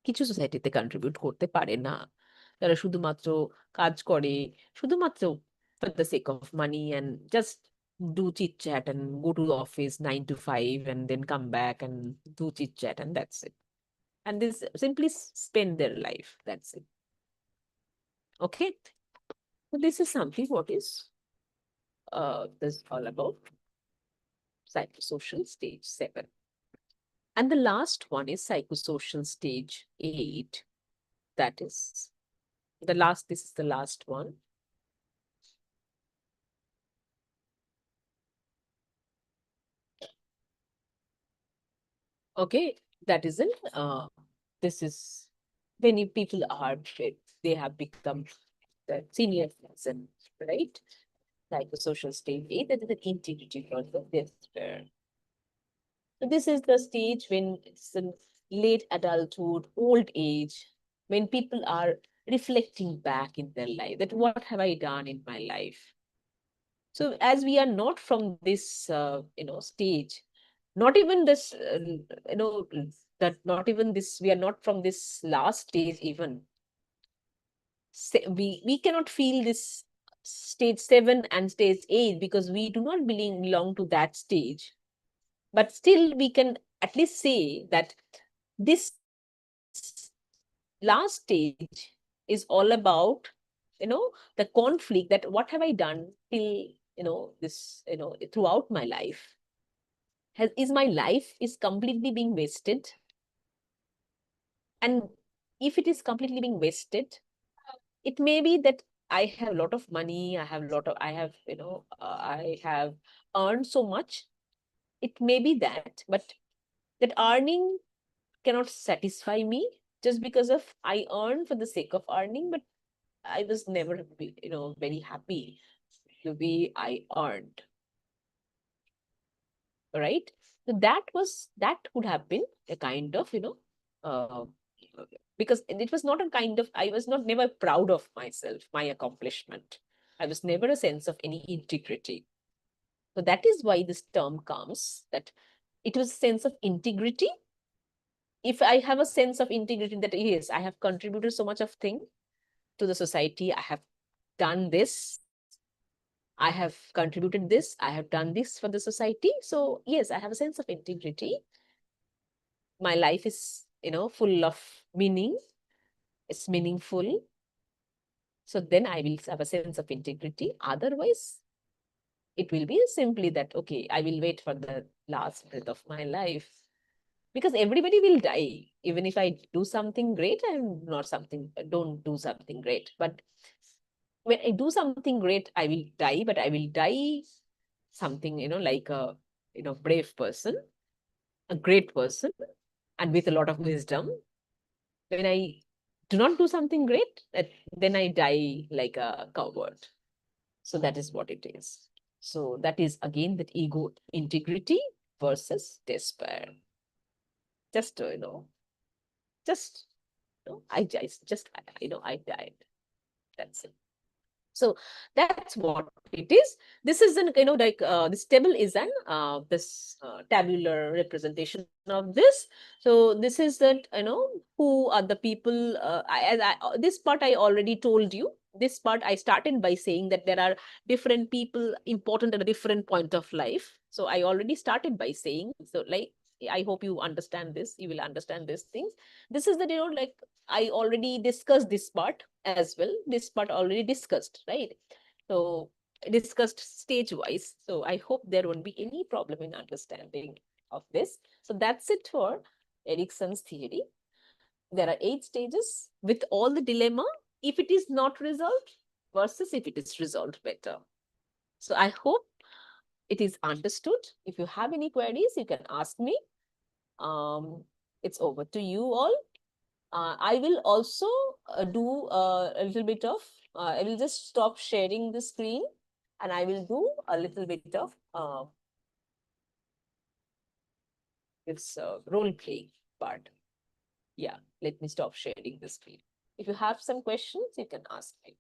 কিছু সোসাইটিতে contribute করতে পারে না, তারা শুধুমাত্র কাজ করে, শুধুমাত্র for the sake of money, and just do chit chat and go to the office 9 to 5 and then come back and do chit chat, and that's it. And they simply spend their life. That's it. Okay. So this is something what is this all about. Psychosocial stage 7. And the last one is psychosocial stage 8. That is this is the last one. Okay, that isn't, this is many people are, they have become the senior citizen, right? Psychosocial stage 8, that is an integrity for the despair. So this is the stage when it's in late adulthood, old age, when people are reflecting back in their life, that what have I done in my life? So as we are not from this, stage, not even this, that not even this, we are not from this last stage even. We cannot feel this stage 7 and stage 8 because we do not belong to that stage. But still we can at least say that this last stage is all about, the conflict, that what have I done till, this, throughout my life. Is my life is completely being wasted? And if it is completely being wasted, it may be that I have a lot of money, I have earned so much. It may be that, but that earning cannot satisfy me just because of I earn for the sake of earning, but I was never, very happy the way I earned. right? So that would have been a kind of, because it was not a kind of, I was not never proud of myself, my accomplishment. I was never a sense of any integrity. So that is why this term comes, that it was a sense of integrity. If I have a sense of integrity that yes, I have contributed so much of thing to the society, I have done this, I have contributed this, I have done this for the society. So yes, I have a sense of integrity. My life is, full of meaning. It's meaningful. So then I will have a sense of integrity. Otherwise, it will be simply that, okay, I will wait for the last breath of my life. Because everybody will die. Even if I do something great, don't do something great. But when I do something great, I will die, but I will die something, like a, brave person, a great person, and with a lot of wisdom. When I do not do something great, then I die like a coward. So that is what it is. So that is again that ego integrity versus despair. Just, just, I died. That's it. So that's what it is. This is an, this table is an this tabular representation of this. So this is that, who are the people, this part I already told you. This part I started by saying that there are different people important at a different point of life. So I already started by saying, so like, I hope you understand this, you will understand these things. This is the, like, I already discussed this part as well. This part already discussed, right? So discussed stage wise. So I hope there won't be any problem in understanding of this. So that's it for Erikson's theory. There are 8 stages with all the dilemma, if it is not resolved versus if it is resolved better. So I hope it is understood. If you have any queries, you can ask me. It's over to you all. I will also do a little bit of, I will just stop sharing the screen and I will do a little bit of this role play part. Yeah, let me stop sharing the screen. If you have some questions, you can ask me.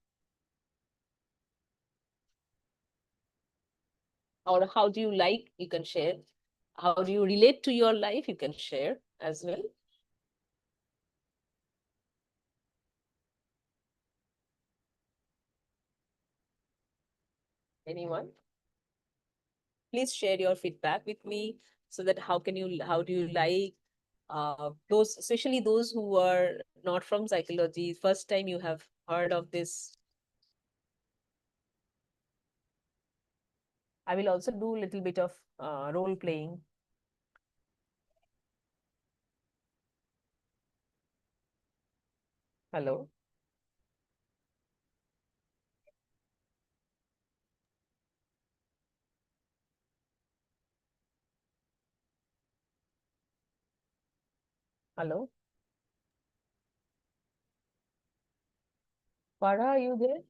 Or how do you like, you can share. How do you relate to your life, you can share as well. Anyone? Please share your feedback with me so that how do you like those, especially those who are not from psychology, first time you have heard of this. I will also do a little bit of role playing. Hello. Hello. Farah, are you there?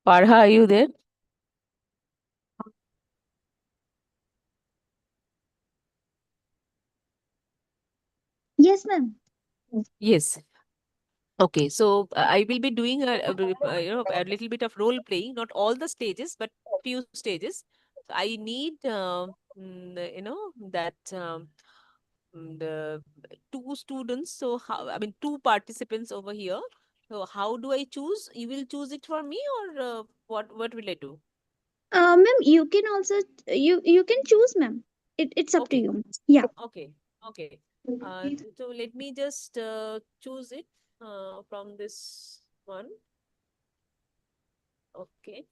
Farah, are you there? Yes, ma'am. Yes. Okay, so I will be doing a little bit of role playing, not all the stages, but few stages. So I need that the 2 students. So how, I mean, 2 participants over here. So how do I choose? You will choose it for me, or what will I do? Ma'am, you can also you can choose, ma'am. It's up to Okay, you. Yeah. okay, okay. So let me just choose it from this one. Okay.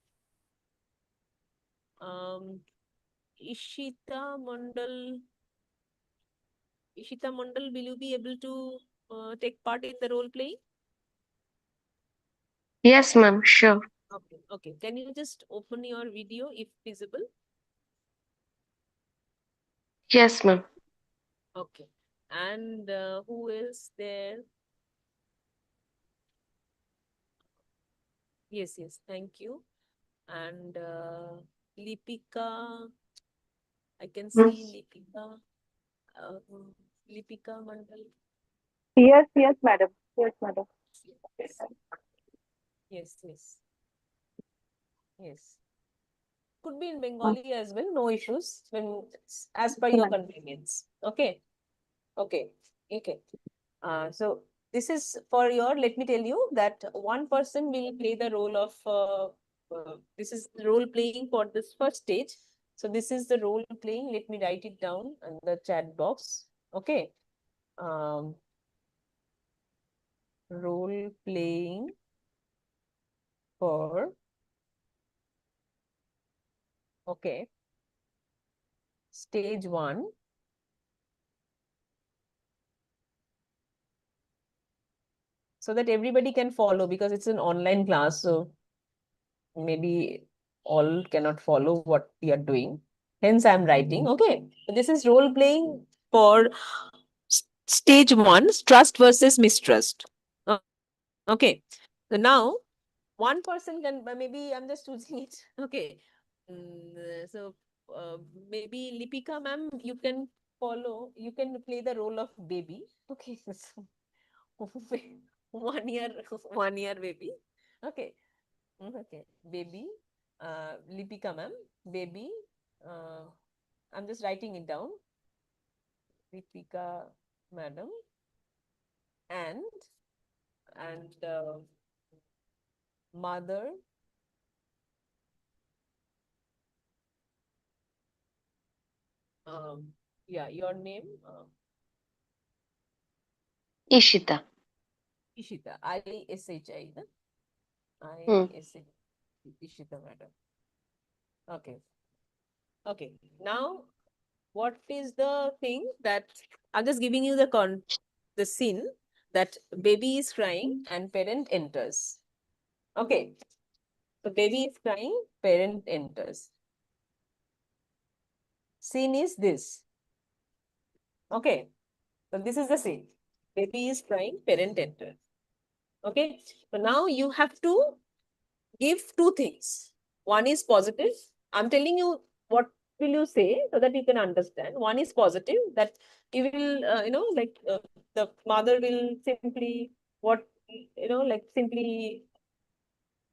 Ishita Mandal. Ishita Mandal, will you be able to take part in the role playing? Yes, ma'am. Sure. Okay, okay. Can you just open your video if feasible? Yes, ma'am. Okay. And who is there? Yes, yes, thank you. And Lipika, I can see Lipika, uh, Lipika Mandal. Yes, yes, madam. Yes, madam. Yes, yes, yes. Could be in Bengali as well, no issues. When as per Okay, your madam. convenience. Okay, okay, okay. So this is for your. Let me tell you that one person will play the role of. This is role playing for this first stage. So this is the role playing. Let me write it down in the chat box. Okay. Role playing for. Okay. Stage 1. So that everybody can follow because it's an online class. So maybe all cannot follow what we are doing. Hence, I'm writing. Okay. This is role playing for stage 1, trust versus mistrust. Okay. So now, one person can, maybe I'm just choosing it. Okay. So maybe Lipika ma'am, you can follow, you can play the role of baby. Okay. So 1 year, 1 year baby. Okay. Okay. Baby, Lipika ma'am, baby. Uh, I'm just writing it down. Lipika madam and mother. Yeah, your name, Ishita. Ishita, I-S-H-I, na? Hmm. I-S-H, Ishita madam. Okay. Okay. Now, what is the thing that I'm just giving you the scene that baby is crying and parent enters. Okay. So baby is crying, parent enters. Scene is this. Okay. So this is the scene. Baby is crying, parent enters. Okay. So now you have to give two things. One is positive. I'm telling you what will you say so that you can understand. One is positive, that you will, like the mother will simply like simply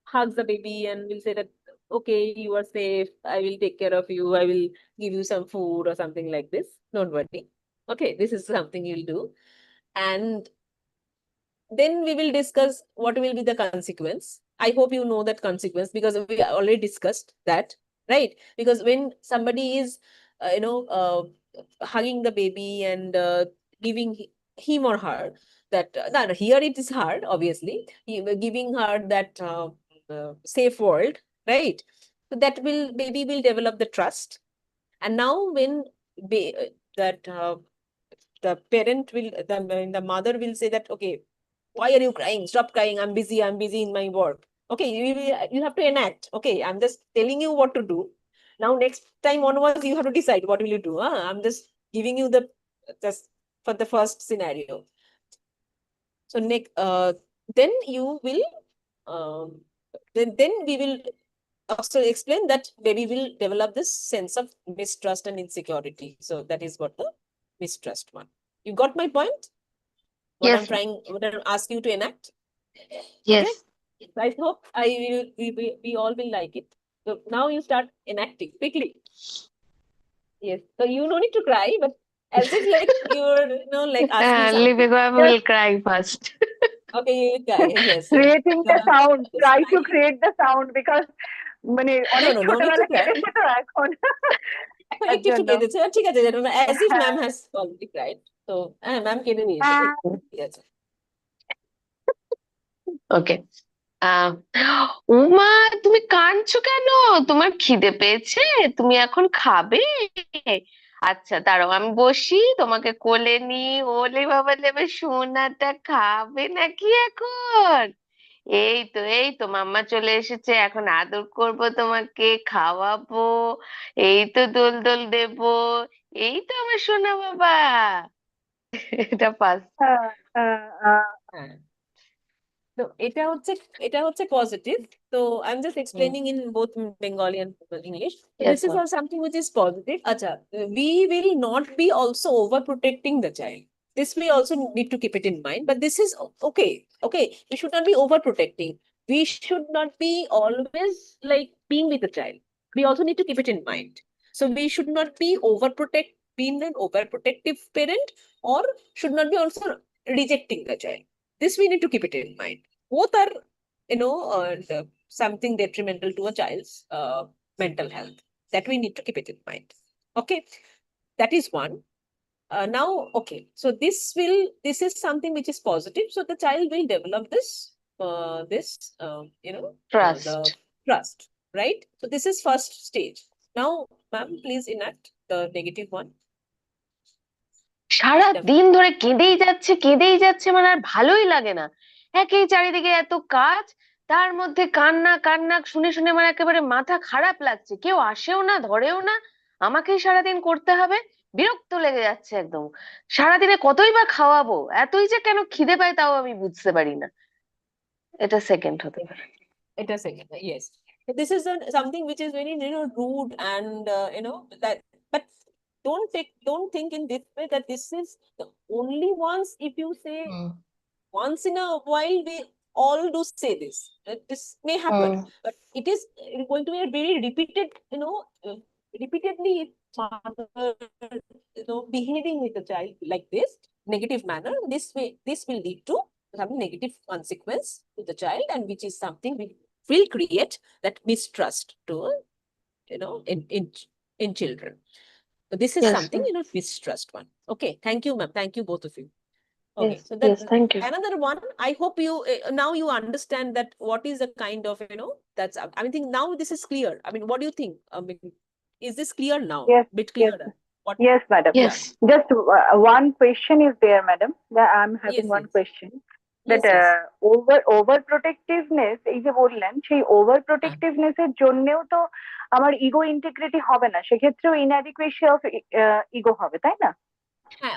hugs the baby and will say that, okay, you are safe. I will take care of you. I will give you some food or something like this. Don't worry. Okay, this is something you'll do. And then we will discuss what will be the consequence. I hope you know that consequence because we already discussed that, right? Because when somebody is, hugging the baby and giving him or her that, no, here it is hard, obviously, giving her that safe world, right? So that will baby will develop the trust. And now when that the parent will, the mother will say that, okay, why are you crying? Stop crying. I'm busy in my work. Okay, you have to enact. Okay, I'm just telling you what to do. Now, next time onwards, you have to decide what will you do. Huh? I'm just giving you just for the first scenario. So next, then you will, then we will also explain that baby will develop this sense of mistrust and insecurity. So that is what the mistrust one. You got my point? What I'm Yes, ma'am. trying, what I'm asking you to enact? Okay. Yes. I hope we all will like it. So now you start enacting quickly. Yes. So you don't need to cry, but as if like you're, like asking something. Lipika Just will cry first. Okay, you cry. Yes, yes. creating the sound. Just Try to cry. create the sound because মানে অনেক No need to ছোটবেলা cry. কেটেছে তো এখন তার একটু একটু জন্য কেঁদেছে ঠিক আছে as if হ্যাঁ ma'am has already cried. So ma'am কেঁদে নিয়েছে হ্যাঁ ঠিক আছে ওকে। উমা, তুমি কাঁদছো কেন? তোমার খিদে পেয়েছে? তুমি এখন খাবে? আচ্ছা, দাঁড়াও আমি বসি, তোমাকে কোলে নি। ওলে বাবা লেবে, সোনাটা খাবে নাকি এখন? এই তো মাম্মা চলে এসেছে, এখন আদর করব, তোমাকে খাওয়াবো, এই তো দোল দোল দেবো, এই তো আমার সোনা বাবা। এটা পাস। হ্যাঁ তো এটা হচ্ছে পজিটিভ তো I am just explaining in both Bengali and English so Yes, this is ma'am. all something which is positive acha we will not be also overprotecting the child this we also need to keep it in mind but this is okay we should not be overprotecting we should not be always like being with the child we also need to keep it in mind so we should not be being an overprotective parent or should not be also rejecting the child this we need to keep it in mind both are something detrimental to a child's mental health that we need to keep it in mind okay that is one now okay so this is something which is positive so the child will develop this the Trust. trust right so this is first stage now ma'am please enact the negative one সারা দিন ধরে কেঁদেই যাচ্ছে মানে আর ভালোই লাগে না। একই চারিদিকে এত কাজ, তার মধ্যে কান্না কান্না শুনে শুনে মানে একেবারে মাথা খারাপ লাগছে, কেউ আসেও না ধরেও না, আমাকেই সারাদিন করতে হবে, বিরক্ত লেগে যাচ্ছে একদম। সারাদিনে কতই বা খাওয়াবো, এতই যে কেন খিদে পায় তাও আমি বুঝতে পারি না। এটা সেকেন্ড হতে পারে। It is second, yes. This is something which is very rude and that. But don't think in this way that this is the only ones. If you say once in a while, we all do say this. That this may happen, but it is going to be a very repeated, repeatedly mother, behaving with the child like this negative manner. This will lead to some negative consequence to the child, and which is something we will create that mistrust to in children. So this is Yes, something ma'am. mistrust one. Okay, thank you, ma'am. Thank you both of you. Okay, Yes, so yes, thank you. another one. I hope you now you understand that what is the kind of that's. I think now this is clear. I mean, what do you think? I mean, is this clear now? Yes, Bit yes, clearer. What? yes, madam. Yes. Just one question is there, madam. I'm having Yes, one yes. question. Yes, That yes. overprotectiveness এই যে বললেন সেই overprotectiveness এর জন্যেও তো আমার ego integrity হবে না, সেক্ষেত্রেও inadequacy of ইগো হবে, তাই না? হ্যাঁ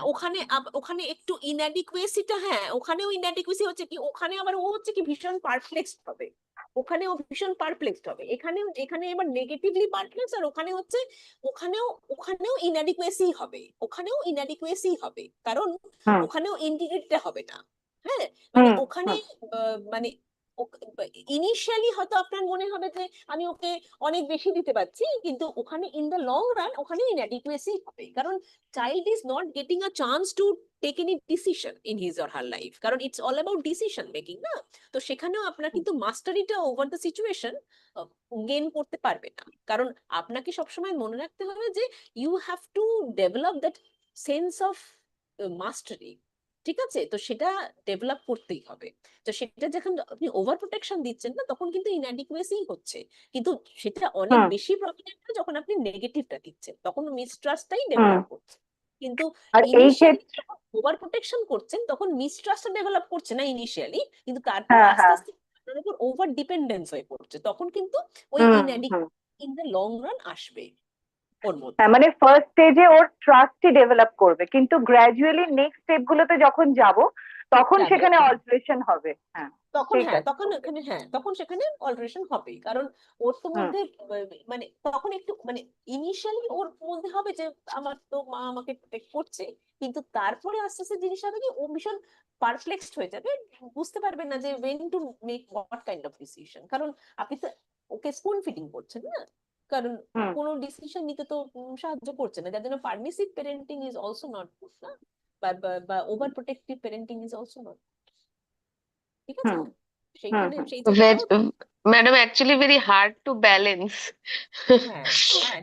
ওখানে একটু ইনঅ্যাডিকুয়েসিটা হ্যাঁ ওখানেও ইনঅ্যাডিকুয়েসি হচ্ছে কি ওখানে আবার ও হচ্ছে কি ভীষণ পারপ্লেক্সড হবে ওখানেও ভীষণ পারপ্লেক্সড হবে এখানে এবার নেগেটিভলি পারপ্লেক্স আর ওখানেও ইনঅ্যাডিকুয়েসি হবে কারণ ওখানেও ইন্টিগ্রেটটা হবে না হ্যাঁ মানে ওখানে মানে ইনিশিয়ালি হয়তো আপনার মনে হবে যে আমি ওকে অনেক বেশি দিতে পারছি কিন্তু ওখানে ইন দ্য লং রান ওখানে ইনঅ্যাডিকুয়েসি হবে কারণ child is not getting a chance to take any decision in his or her life কারণ it's all about decision making না তো সেখানেও আপনার কিন্তু মাস্টারিটা ওভার দ্য সিচুয়েশন গেইন করতে পারবে না কারণ আপনাকে সবসময় মনে রাখতে হবে যে you have to develop that sense of mastery ঠিক আছে তো সেটা ডেভেলপ করতেই হবে তো সেটা যখন আপনি ওভার প্রোটেকশন দিচ্ছেন না তখন কিন্তু ইনঅ্যাডিকুয়েসি হচ্ছে কিন্তু সেটা অনেক বেশি প্রবলেম হয় যখন আপনি নেগেটিভটা দিচ্ছেন তখন মিসট্রাস্টটাই ডেভেলপ করছে কিন্তু ইনিশিয়ালি যখন ওভার প্রোটেকশন করছেন তখন মিসট্রাস্টটা ডেভেলপ করছে না ইনিশিয়ালি কিন্তু তারপর আস্তে আস্তে আপনার উপর ওভার ডিপেন্ডেন্স হয়ে পড়ছে তখন কিন্তু ওই ইনঅ্যাডিকুয়েসি ইন দ্য লং রান আসবে ওর মধ্যে হ্যাঁ, মানে ফার্স্ট স্টেজে ওর ট্রাস্টই ডেভেলপ করবে, কিন্তু গ্র্যাজুয়ালি নেক্সট স্টেপ গুলোতে যখন যাব তখন সেখানে অল্টারেশন হবে। হ্যাঁ, তখন সেখানে অল্টারেশন হবে কারণ ওর তো মধ্যে মানে তখন একটু মানে ইনিশিয়ালি ওর মধ্যে হবে যে আমার তো মা আমাকে প্রোটেক্ট করছে কিন্তু তারপরে আস্তে আস্তে জিনিস হবে কি ও ভীষণ পারপ্লেক্সড হয়ে যাবে বুঝতে পারবেন না যে went to make what kind of decision কারণ আপনি তো ওকে স্পুন ফিডিং করছেন না কারণ কোনো ডিসিশন নিতে তো সাহায্য করছে না যার জন্য permissive parenting is also not good না বা over protective parenting is also not ঠিক আছে সেইখানে সেই madam actually very hard to balance, হ্যাঁ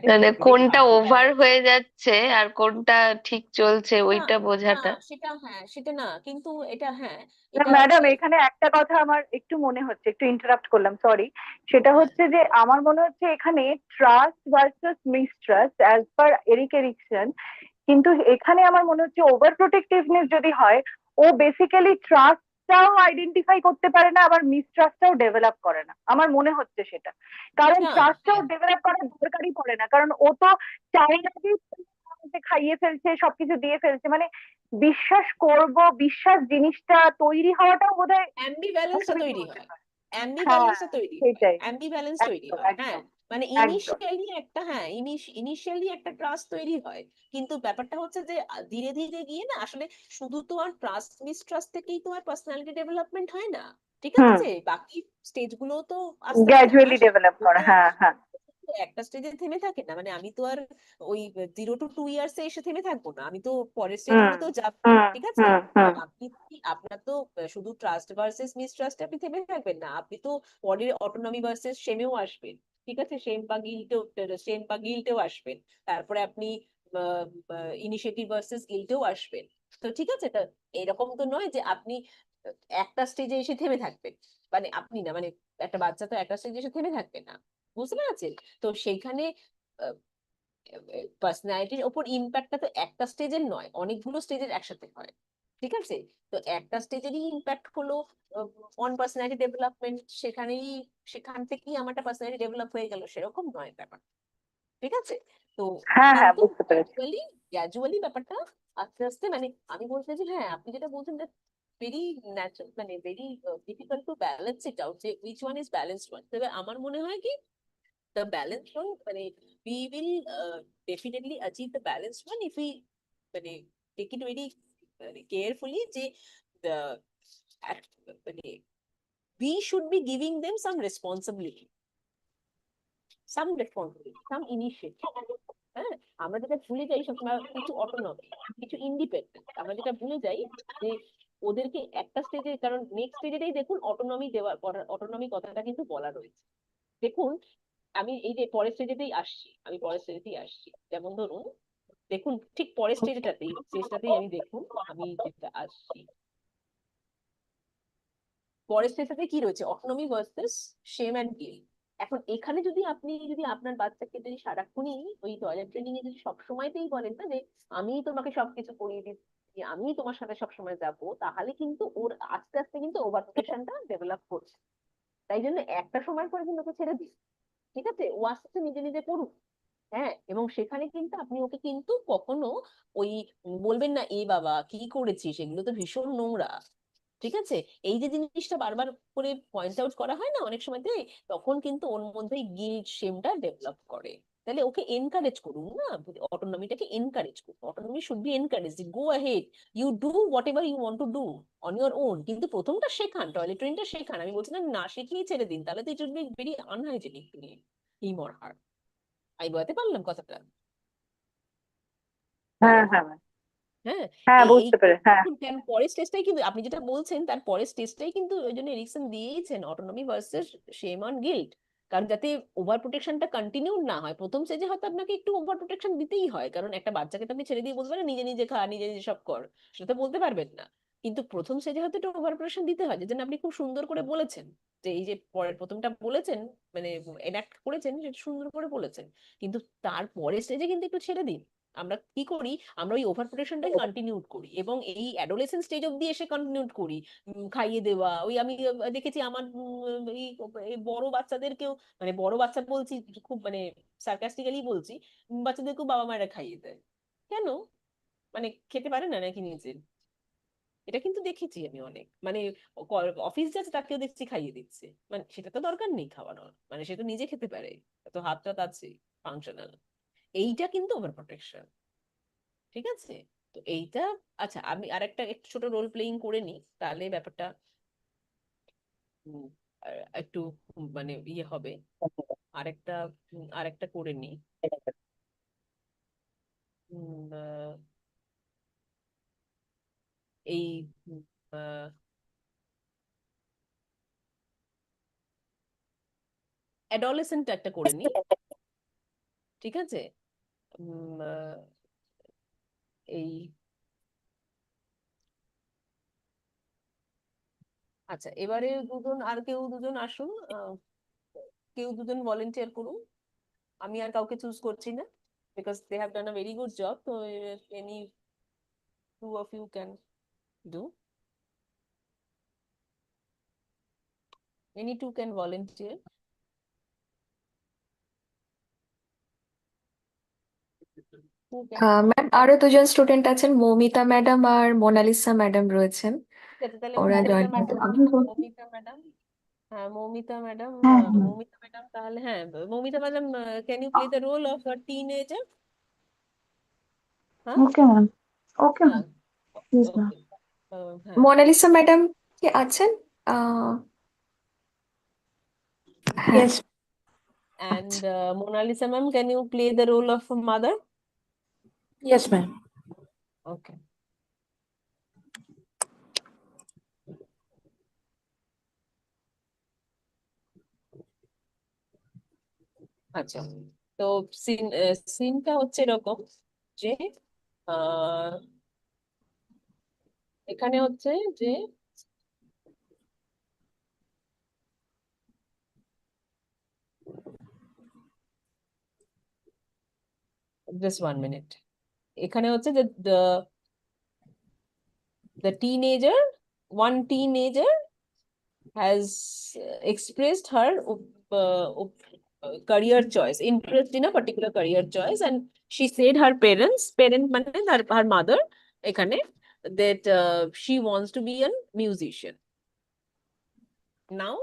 মানে কোনটা ওভার হয়ে যাচ্ছে আর কোনটা ঠিক চলছে ওইটা বোঝাটা। সেটা না কিন্তু এটা ম্যাডাম এখানে একটা কথা আমার একটু মনে হচ্ছে, একটু ইন্টারাপ্ট করলাম, সরি। সেটা হচ্ছে যে আমার মনে হচ্ছে এখানে trust versus mistrust as per Erikson, কিন্তু এখানে আমার মনে হচ্ছে ওভার প্রোটেক্টিভনেস যদি হয় ও বেসিক্যালি ট্রাস্টটাও আইডেন্টিফাই করতে পারে না আবার মিসট্রাস্টটাও ডেভেলপ করে না, আমার মনে হচ্ছে সেটা। কারণ ট্রাস্টটাও ডেভেলপ করার দরকারই পড়ে না, কারণ ও তো চায় না যে আরামসে খাইয়ে ফেলছে, সবকিছু দিয়ে ফেলছে, মানে বিশ্বাস করব, বিশ্বাস জিনিসটা তৈরি হওয়াটাও বোধহয় অ্যাম্বিভ্যালেন্সটা বেশি তৈরি হতে হয়, পারে। হ্যাঁ, অ্যাম্বিভ্যালেন্সটা তৈরি হয়, সেটাই, অ্যাম্বিভ্যালেন্স তৈরি একদম হয়। হ্যাঁ, একদম মানে একদম। ইনিশিয়ালি একটা ট্রাস্ট তৈরি হয়, কিন্তু ব্যাপারটা হচ্ছে যে ধীরে ধীরে গিয়ে না আসলে শুধু তো আর ট্রাস্ট মিসট্রাস্ট থেকেই তো আর পার্সোনালিটি ডেভেলপমেন্ট হয় না, ঠিক হুম, আছে, বাকি স্টেজ গুলো তো আস্তে আস্তে গ্র্যাজুয়ালি আসে। ডেভেলপ ও করে, তো হ্যাঁ হ্যাঁ। একটা স্টেজে থেমে থাকে না, মানে আমি তো আর ওই 0 to 2 ইয়ার্স এসে থেমে থাকবো না, আমি তো পরের স্টেজ হুম গুলোতেও যাবো, হুম ঠিক আছে। হুম তো হুম আপনি আপনার তো শুধু ট্রাস্ট ভার্সেস মিসট্রাস্ট আপনি থেমে থাকবেন না, আপনি তো পরের অটোনমি ভার্সেস শেমেও আসবেন, ঠিক আছে, শেম বা গিল্টেও আসবেন, তারপরে আপনি ইনিশিয়েটিভ ভার্সেস গিল্টেও আসবেন। তো ঠিক আছে, তা এরকম তো নয় যে আপনি একটা স্টেজে এসে থেমে থাকবেন, মানে আপনি না, মানে একটা বাচ্চা তো একটা স্টেজে এসে থেমে থাকবে না, বুঝতে পারছেন। তো সেইখানে পার্সোনালিটির ওপর ইম্প্যাক্টটা তো একটা স্টেজের নয়, অনেকগুলো স্টেজের একসাথে হয়, ঠিক আছে। তো একটা স্টেজেরই ইম্প্যাক্ট হলো অন পার্সোনালিটি ডেভেলপমেন্ট, সেখান থেকেই আমার একটা পার্সোনালিটি ডেভেলপ হয়ে গেল, সেরকম নয় ব্যাপার, ঠিক আছে। তো হ্যাঁ হ্যাঁ, কিন্তু বুঝতে পেরেছি। গ্র্যাজুয়ালি ব্যাপারটা আস্তে আস্তে, মানে আমি বলতে চাইছি, হ্যাঁ আপনি যেটা বলছেন ভেরি ন্যাচারাল, মানে very difficult to balance it out, যে which one is balanced one. তবে আমার মনে হয় কি the balanced one, মানে we will definitely achieve the balanced one if we মানে take it very carefully, যে the মানে we should be giving them some initiative। হ্যাঁ, আমরা যেটা ভুলে যাই সবসময় কিছু অটোনমি, কিছু ইন্ডিপেন্ডেন্ট, আমরা যেটা ভুলে যাই যে ওদেরকে একটা স্টেজে, কারণ নেক্সট স্টেজেই দেখুন অটোনমি দেওয়ার, অটোনমি কথাটা কিন্তু বলা রয়েছে। দেখুন আমি এই যে পরের স্টেজেতেই আসছি, যেমন ধরুন দেখুন ঠিক পরের স্টেজটাতেই আমি দেখুন, আমি যেটা আসছি পরের স্টেজটাতে কি রয়েছে, autonomy versus shame and guilt. এখন এখানে যদি আপনার বাচ্চাকে যদি সারাক্ষণই ওই টয়লেট ট্রেনিং এ যদি সবসময়তেই বলেন না যে আমি তোমাকে সবকিছু করিয়ে দিচ্ছি, আমি তোমার সাথে সবসময় যাবো, তাহলে কিন্তু ওর আস্তে আস্তে কিন্তু ওভার প্রোটেকশনটা ডেভেলপ করছে। তাই জন্য একটা সময় পরে কিন্তু ওকে ছেড়ে দিন, ঠিক আছে, ও আস্তে আস্তে নিজে নিজে করুক। হ্যাঁ, এবং সেখানে কিন্তু আপনি ওকে কিন্তু কখনো ওই বলবেন না এ বাবা কি করেছিস, এগুলো তো ভীষণ নোংরা, ঠিক আছে, এই যে জিনিসটা বারবার করে পয়েন্ট আউট করা হয় না অনেক সময়তে, তখন কিন্তু ওর মধ্যে গিল্ট শেমটা ডেভেলপ করে। তাহলে ওকে এনকারেজ করুন না, অটোনমিটাকে এনকারেজ করুন, autonomy should be encourage, go ahead, you do whatever you want to do on your own, কিন্তু প্রথমটা শেখান, টয়লেট ট্রেনিংটা শেখান, আমি বলছি না না শিখিয়ে ছেড়ে দিন, তাহলে তো it would be very unhygienic him or her. আমি বোঝাতে পারলাম কথাটা? হ্যাঁ হ্যালো। হ্যাঁ হ্যাঁ, হ্যাঁ, এই বুঝতে পেরেছি, হ্যাঁ। কেন পরের স্টেজটাই কিন্তু আপনি যেটা বলছেন, তার পরের স্টেজটাই কিন্তু ওই জন্য এরিকসন দিয়েইছেন autonomy versus shame on guilt, কারণ যাতে ওভার প্রোটেকশনটা কন্টিনিউ না হয়। প্রথম স্টেজে হয়তো আপনাকে একটু ওভার প্রোটেকশন দিতেই হয়, কারণ একটা বাচ্চাকে তো আপনি ছেড়ে দিয়ে বলতে পারেন নিজে নিজে খা, নিজে নিজে সব কর, সেটা তো বলতে পারবেন না। কিন্তু প্রথম স্টেজে হয়তো একটু ওভার প্রোটেকশন দিতে হয়, যে জন্য আপনি খুব সুন্দর করে বলেছেন, যে এই যে পরের প্রথমটা বলেছেন, মানে এনাক্ট করেছেন, সেটা সুন্দর করে বলেছেন, কিন্তু তারপরের স্টেজে কিন্তু একটু ছেড়ে দিন। আমরা কি করি, আমরা ওই ওভার প্রোটেকশনটাই কন্টিনিউ করি, এবং এই অ্যাডোলেসেন্ট স্টেজ অব্দি এসে কন্টিনিউ করি, খাইয়ে দেওয়া, ওই আমি দেখেছি আমার এই বড় বাচ্চাদেরকেও, মানে বড় বাচ্চা বলছি খুব মানে সার্কাস্টিক্যালি বলছি, বাচ্চাদেরকেও বাবা মায়েরা খাইয়ে দেয়। কেন? মানে খেতে পারে না নাকি নিজে? এটা কিন্তু দেখেছি আমি অনেক, মানে অফিস যাচ্ছে তাকেও দেখছি খাইয়ে দিচ্ছে, মানে সেটা তো দরকার নেই খাওয়ানোর, মানে সে তো নিজে খেতে পারে, তো হাত টাত আছে, ফাংশনাল। এইটা কিন্তু ওভার প্রোটেকশন, ঠিক আছে। তো এইটা, আচ্ছা আমি আরেকটা একটু ছোট রোল প্লেইং করে নিই, তাহলে ব্যাপারটা উম, একটু মানে ইয়ে হবে। আরেকটা আরেকটা করে নিই। উম, আহ, এই অ্যাডোলেসেন্ট একটা করে নিই, ঠিক আছে। উম, আহ, এই আচ্ছা, এবারে আর কেউ দুজন আসুন, কেউ দুজন ভলেন্টিয়ার করুন, আমি আর কাউকে চুজ করছি না, because they have done a very good job, তো any two of you can do, any two can volunteer. Who can? Ma'am আরো দুজন স্টুডেন্ট আছেন, মৌমিতা ম্যাডাম আর মোনালিসা ম্যাডাম রয়েছেন, ঠিক আছে, তাহলে ওরা মৌমিতা জয়েন ম্যাডাম, করতে মৌমিতা ম্যাডাম, হ্যাঁ মৌমিতা ম্যাডাম, হ্যাঁ হ্যাঁ মৌমিতা ম্যাডাম তাহলে, হ্যাঁ Moumita madam, can you play the role of a teenager? হ্যাঁ ওকে ম্যাম, ওকে হ্যাঁ, ম্যাম, প্লিজ ম্যাম। ওকে, হ্যাঁ। মোনালিসা ম্যাডাম কি আছেন? আহ হ্যাঁ, Yes, And Mona Lisa ma'am, can you play the role of a mother? yes, ma'am. Okay. আচ্ছা, তো সিনটা হচ্ছে এরকম যে আহ, এখানে হচ্ছে যে just 1 minute, এখানে হচ্ছে যে the teenager, one teenager has expressed her career choice, interest in a particular career choice, and she said her parent মানে her mother এখানে, that she wants to be a musician. Now,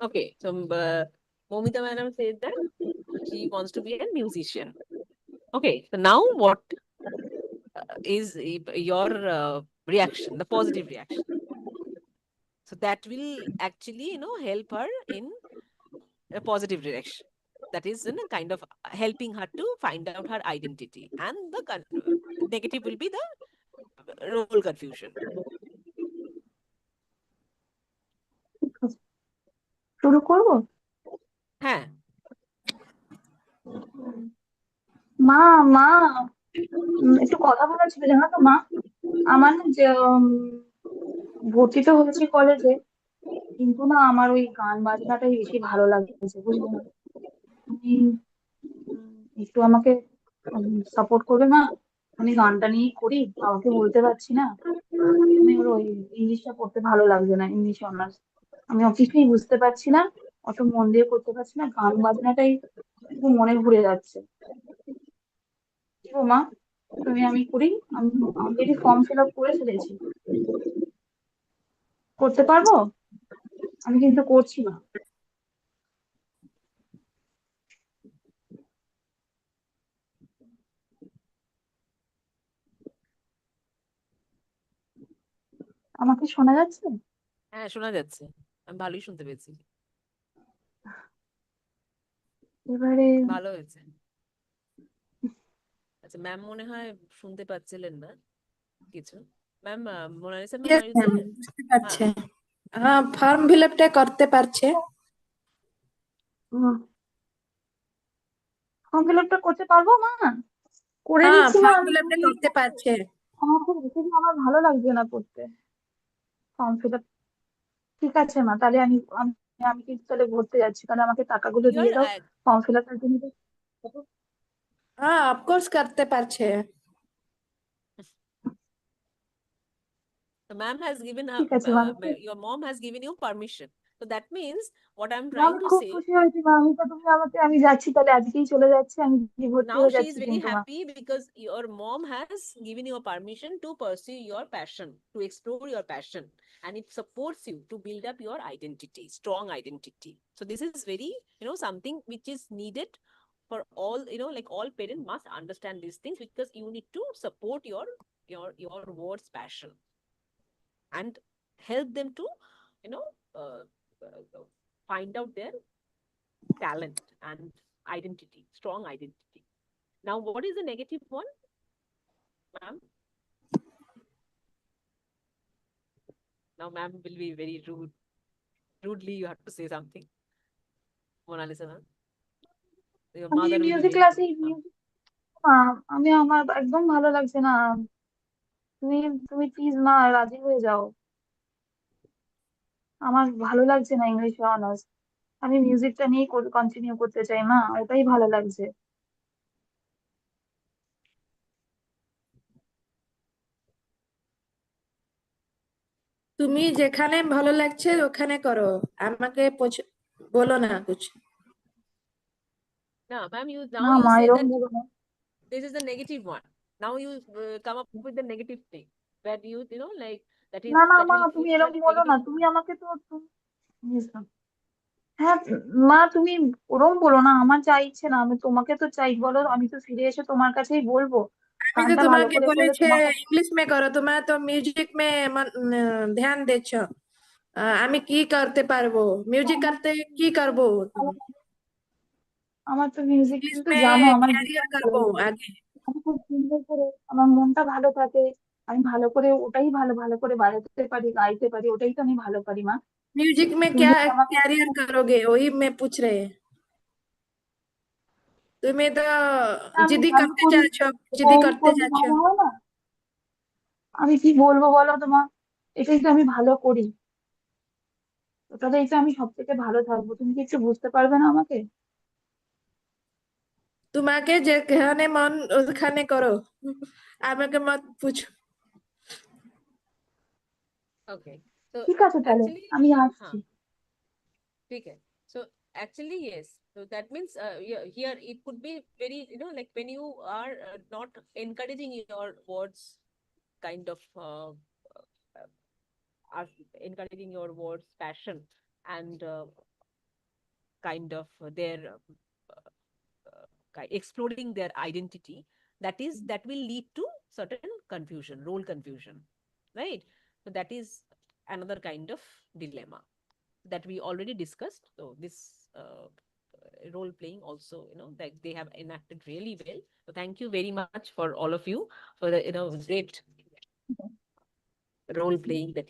okay, so Momita madam said that she wants to be a musician. Okay, so now what is your reaction, the positive reaction? So that will actually, help her in a positive direction. That is, kind of helping her to find out her identity. And the negative will be the role confusion. শুরু করবো? হ্যাঁ, মা মা একটু কথা বলার ছিল জানো তো মা। আমার না যে ভর্তি তো হয়েছি কলেজে, কিন্তু না আমার ওই গান বাজনাটাই বেশি ভালো লাগছে বুঝলে না। তুমি একটু আমাকে সাপোর্ট করবে মা, আমি গানটা নিয়েই করি, কাউকে বলতে পারছি না। আমি ওই ইংলিশটা পড়তে ভালো লাগছে না, ইংলিশ অনার্স আমি কিছুই বুঝতে পারছি না, অত মন দিয়ে করতে পারছি না, গান বাজনাটাই একটু মনে ঘুরে যাচ্ছে। কি গো মা, আমি করি, আমি অলরেডি ফর্ম ফিল আপ করে ফেলেছি, করতে পারবো? আমি কিন্তু করছি না। আমাকে শোনা যাচ্ছে? হ্যাঁ শোনা যাচ্ছে, আমি ভালোই শুনতে পেয়েছি, এবারে ভালো হয়েছে। আচ্ছা, ম্যাম মনে হয় শুনতে পাচ্ছিলেন না কিছু। Ma'am, Monalisa ma'am, Yes, are you ma'am. There? বুঝতে পারছে। হ্যাঁ, ফর্ম ফিল আপটা করতে পারছে। ফর্ম ফিল আপটা করতে পারবো মা? করে হ্যাঁ, নিচ্ছি মা ফর্ম আমি। ফিল আপটা করতে পারছে। আমাকে দেখে আমার ভালো লাগছে না করতে ফর্ম ফিল আপ। ঠিক আছে মা, তাহলে আমি আমি আমি কিন্তু তাহলে ঘুরতে যাচ্ছি, তাহলে আমাকে টাকাগুলো দিয়ে You're, দাও ফর্ম ফিল আপের জন্য। হ্যাঁ, অফকোর্স করতে পারছে। the ma'am has given ঠিক আছে মা, your mom has given you permission. So that means what I'm মা, trying আমি to খুব say, খুশি হয়েছি মা, আমি তো তুমি আমাকে, আমি যাচ্ছি তাহলে, আজকেই চলে যাচ্ছি, আমি গিয়ে ভর্তি now হয়ে she is যাচ্ছি very কিন্তু মা। happy because your mom has given you a permission to pursue your passion, to explore your passion, and it supports you to build up your identity, strong identity. So this is very, something which is needed for all, like all parents must understand these things, because you need to support your words passion and help them to, you know find out their talent and identity, strong identity. Now, what is the negative one, ma'am? Now, ma'am will be very rude. Rudely, you have to say something. Mona Lisa, ma'am. Your আমি mother will be music very ক্লাসে, rude now. আমি আমার একদম ভালো লাগছে না। তুমি তুমি প্লিজ মা রাজি হয়ে যাও, আমার ভালো লাগছে না ইংলিশে অনার্স, আমি মিউজিকটা নিয়েই কন্টিনিউ করতে চাই মা, ওটাই ভালো লাগছে। তুমি যেখানে ভালো লাগছে ওখানে করো, আমাকে বলো না কিছু। No, ma'am, না now you মা say এরকম that বলো না। this is the negative one. Now you come up with the negative thing that you know like that না না that মা will তুমি give এরকম the বলো না, negative. তুমি আমাকে তো হ্যাঁ মা তুমি ওরকম বলো না, আমার যা ইচ্ছে না আমি তোমাকে তো চাই, বলো আমি তো ফিরে এসে তোমার কাছেই বলবো আমি তো গানটা ভালো তোমাকে করে করলে বলেছে তোমার কাছে। ইংলিশ মে করো, তোমার তো মিউজিক মে ধ্যান দিচ্ছ। আমি কি করতে পারবো, মিউজিক আমার করতে কি করবো? ভালো লাগে। আমার তো মিউজিক, ইংলিশ তুমি তো মে জানো আমার ক্যারিয়ার ভীষণ ভালো করবো লাগে। আগে। আমি খুব সুন্দর করে আমার মনটা ভালো থাকে, আমি ভালো করে ওটাই ভালো ভালো করে বাজাতে পারি, গাইতে পারি, ওটাই তো আমি ভালো পারি মা। म्यूजिक में তুমি क्या যদি আমাকে कैरियर करोगे वही मैं पूछ रहे हैं। তুমি তো আমি जिद्दी ভালো करते করি, যাচ্ছ, जिद्दी এটাই করতে করলে যাচ্ছ। ভালো হয় না? আমি কি বলবো বলো তোমার, এটাই তো আমি ভালো করি, ওটাতেই তো আমি সব থেকে ভালো থাকবো, তুমি কি একটু বুঝতে পারবে না আমাকে? তোমাকে যেখানে মন ওখানে করো, আমাকে মত পুছো। Okay. So ঠিক আছে তাহলে actually, আমি huh, আসছি। okay. So actually, yes. So that means here it could be very, like when you are not encouraging your words, kind of are encouraging your words, passion, and kind of their exploring their identity, that will lead to certain confusion, role confusion, right? So that is another kind of dilemma that we already discussed. So this role playing also, like they have enacted really well. So thank you very much for all of you for the great role playing that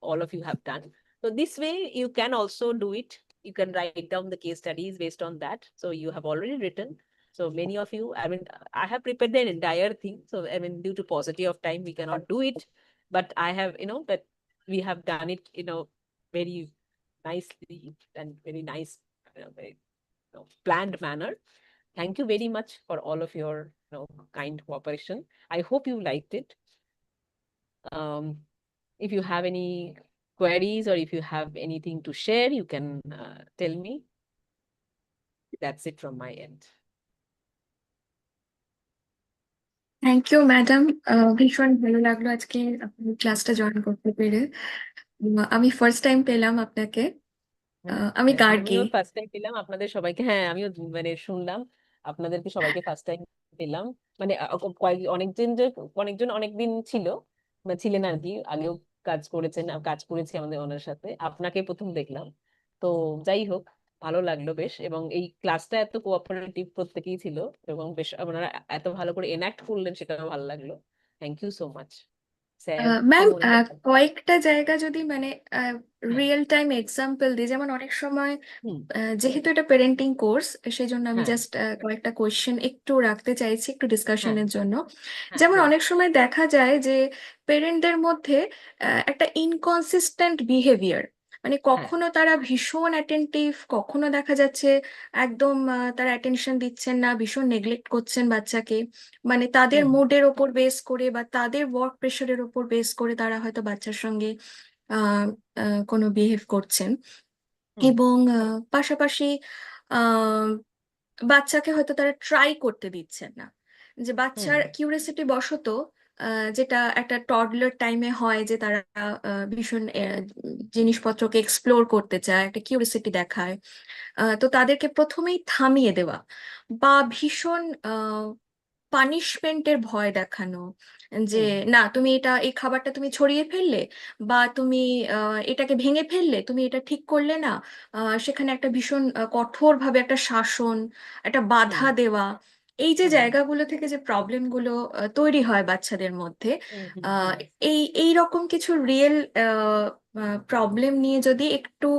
all of you have done. So this way you can also do it. You can write down the case studies based on that. So you have already written. So many of you, I mean, I have prepared the entire thing. So I mean, due to paucity of time, we cannot do it. But I have, but we have done it, very nicely and very nice, very planned manner. Thank you very much for all of your kind cooperation. I hope you liked it. If you have any queries or if you have anything to share, you can tell me. That's it from my end. Thank you madam, ভীষণ ভালো লাগলো আজকে আপনার ক্লাসটা join করতে পেরে। আমি first time পেলাম আপনাকে। আমি গার্গী। আমিও ফার্স্ট টাইম পেলাম আপনাদের সবাইকে, হ্যাঁ আমিও মানে শুনলাম আপনাদেরকে সবাইকে ফার্স্ট টাইম পেলাম। মানে অনেকজন অনেকদিন ছিল, ছিলেন আর কি, আগেও কাজ করেছি আমাদের ওনার সাথে, আপনাকে প্রথম দেখলাম। তো যাই হোক, ভালো লাগলো বেশ, এবং এই ক্লাসটা এত কোঅপারেটিভ প্রত্যেকেই ছিল, এবং বেশ আপনারা এত ভালো করে এনাক্ট করলেন, সেটাও ভালো লাগলো। Thank you so much sir. Ma'am, মনে হয় কয়েকটা জায়গা যদি মানে হ্যাঁ, রিয়েল টাইম এক্সাম্পল দিই, যেমন অনেক সময় হুম, যেহেতু এটা পেরেন্টিং কোর্স, সেই জন্য আমি হ্যাঁ, জাস্ট কয়েকটা কোয়েশ্চেন একটু রাখতে চাইছি একটু হ্যাঁ, ডিসকাশনের জন্য। হ্যাঁ, যেমন বলুন। অনেক সময় দেখা যায় যে পেরেন্টদের মধ্যে একটা ইনকনসিস্টেন্ট বিহেভিয়ার, মানে হ্যাঁ, কখনো তারা ভীষণ অ্যাটেন্টিভ, কখনো দেখা যাচ্ছে একদম তারা অ্যাটেনশন দিচ্ছেন না, ভীষণ নেগলেক্ট করছেন বাচ্চাকে। মানে তাদের হুম, মুডের ওপর বেস করে বা তাদের ওয়ার্ক প্রেশারের ওপর বেস করে তারা হয়তো বাচ্চার সঙ্গে আহ কোনো বিহেভ করছেন। হুম, এবং পাশাপাশি আহ বাচ্চাকে হয়তো তারা ট্রাই করতে দিচ্ছেন না, যে হুম, বাচ্চার কিউরিয়াসিটি বশত যেটা একটা টডলার টাইমে হয়, যে তারা ভীষণ জিনিসপত্রকে এক্সপ্লোর করতে চায়, একটা কিউরিয়াসিটি দেখায়। তো তাদেরকে প্রথমেই থামিয়ে দেওয়া বা ভীষণ পানিশমেন্টের ভয় দেখানো, যে হুম, না তুমি এই খাবারটা তুমি ছড়িয়ে ফেললে বা তুমি এটাকে ভেঙে ফেললে, তুমি এটা ঠিক করলে না, সেখানে একটা ভীষণ কঠোরভাবে একটা শাসন, একটা হুম, বাধা দেওয়া। এই যে হুম, জায়গাগুলো থেকে যে প্রবলেমগুলো তৈরি হয় বাচ্চাদের মধ্যে, হুম, হুম, আহ, হুম, এই রকম কিছু রিয়েল প্রবলেম নিয়ে যদি একটু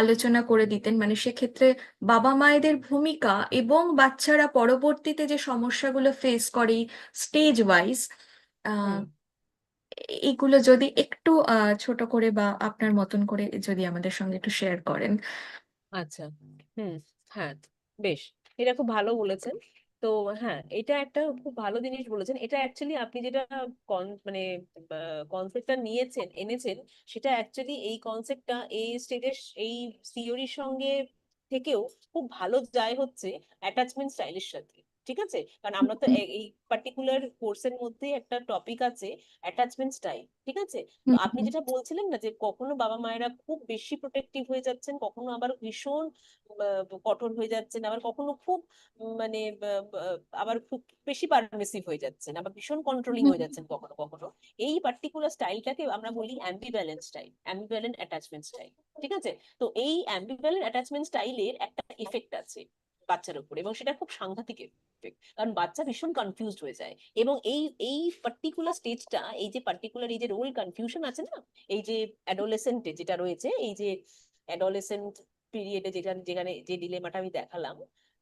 আলোচনা করে দিতেন, মানে সেক্ষেত্রে বাবা মায়েদের ভূমিকা এবং বাচ্চারা পরবর্তীতে যে সমস্যাগুলো ফেস করে স্টেজ ওয়াইজ, হুম। এগুলো যদি একটু ছোট করে বা আপনার মতন করে যদি আমাদের সঙ্গে একটু শেয়ার করেন। আচ্ছা, হুম, হ্যাঁ, বেশ, এটা খুব ভালো বলেছেন। তো তো হ্যাঁ, এটা একটা খুব ভালো জিনিস বলেছেন। এটা অ্যাকচুয়ালি আপনি যেটা মানে কনসেপ্টটা এনেছেন, সেটা অ্যাকচুয়ালি এই কনসেপ্টটা এই স্টেজের এই থিওরির সঙ্গে থেকেও খুব ভালো যায় হচ্ছে অ্যাটাচমেন্ট স্টাইলের সাথে। ঠিক আছে, কারণ আমরা তো এই পার্টিকুলার কোর্সের মধ্যে একটা টপিক আছে অ্যাটাচমেন্ট স্টাইল। ঠিক আছে, তো আপনি যেটা বলছিলেন না যে কখনো বাবা মায়েরা খুব বেশি প্রোটেক্টিভ হয়ে যাচ্ছেন, কখনো আবার ভীষণ কঠোর হয়ে যাচ্ছেন, আবার কখনো খুব মানে আবার খুব বেশি পারমিসিভ হয়ে যাচ্ছেন, আবার ভীষণ কন্ট্রোলিং হয়ে যাচ্ছেন কখনো কখনো। এই পার্টিকুলার স্টাইলটাকে আমরা বলি অ্যাম্বিভ্যালেন্ট স্টাইল, অ্যাম্বিভ্যালেন্ট অ্যাটাচমেন্ট স্টাইল। ঠিক আছে, তো এই অ্যাম্বিভ্যালেন্ট অ্যাটাচমেন্ট স্টাইলের একটা এফেক্ট আছে বাচ্চার উপর, এবং সেটা খুব সাংঘাতিক এফেক্ট, কারণ বাচ্চা ভীষণ কনফিউজড হয়ে যায়। এবং এই এই পার্টিকুলার স্টেজটা, এই যে পার্টিকুলার এই যে রোল কনফিউশন আছে না, এই যে অ্যাডোলেসেন্টে যেটা রয়েছে, এই যে অ্যাডোলেসেন্ট পিরিয়ডে যেটা, যেখানে যে ডিলেমাটা আমি দেখালাম,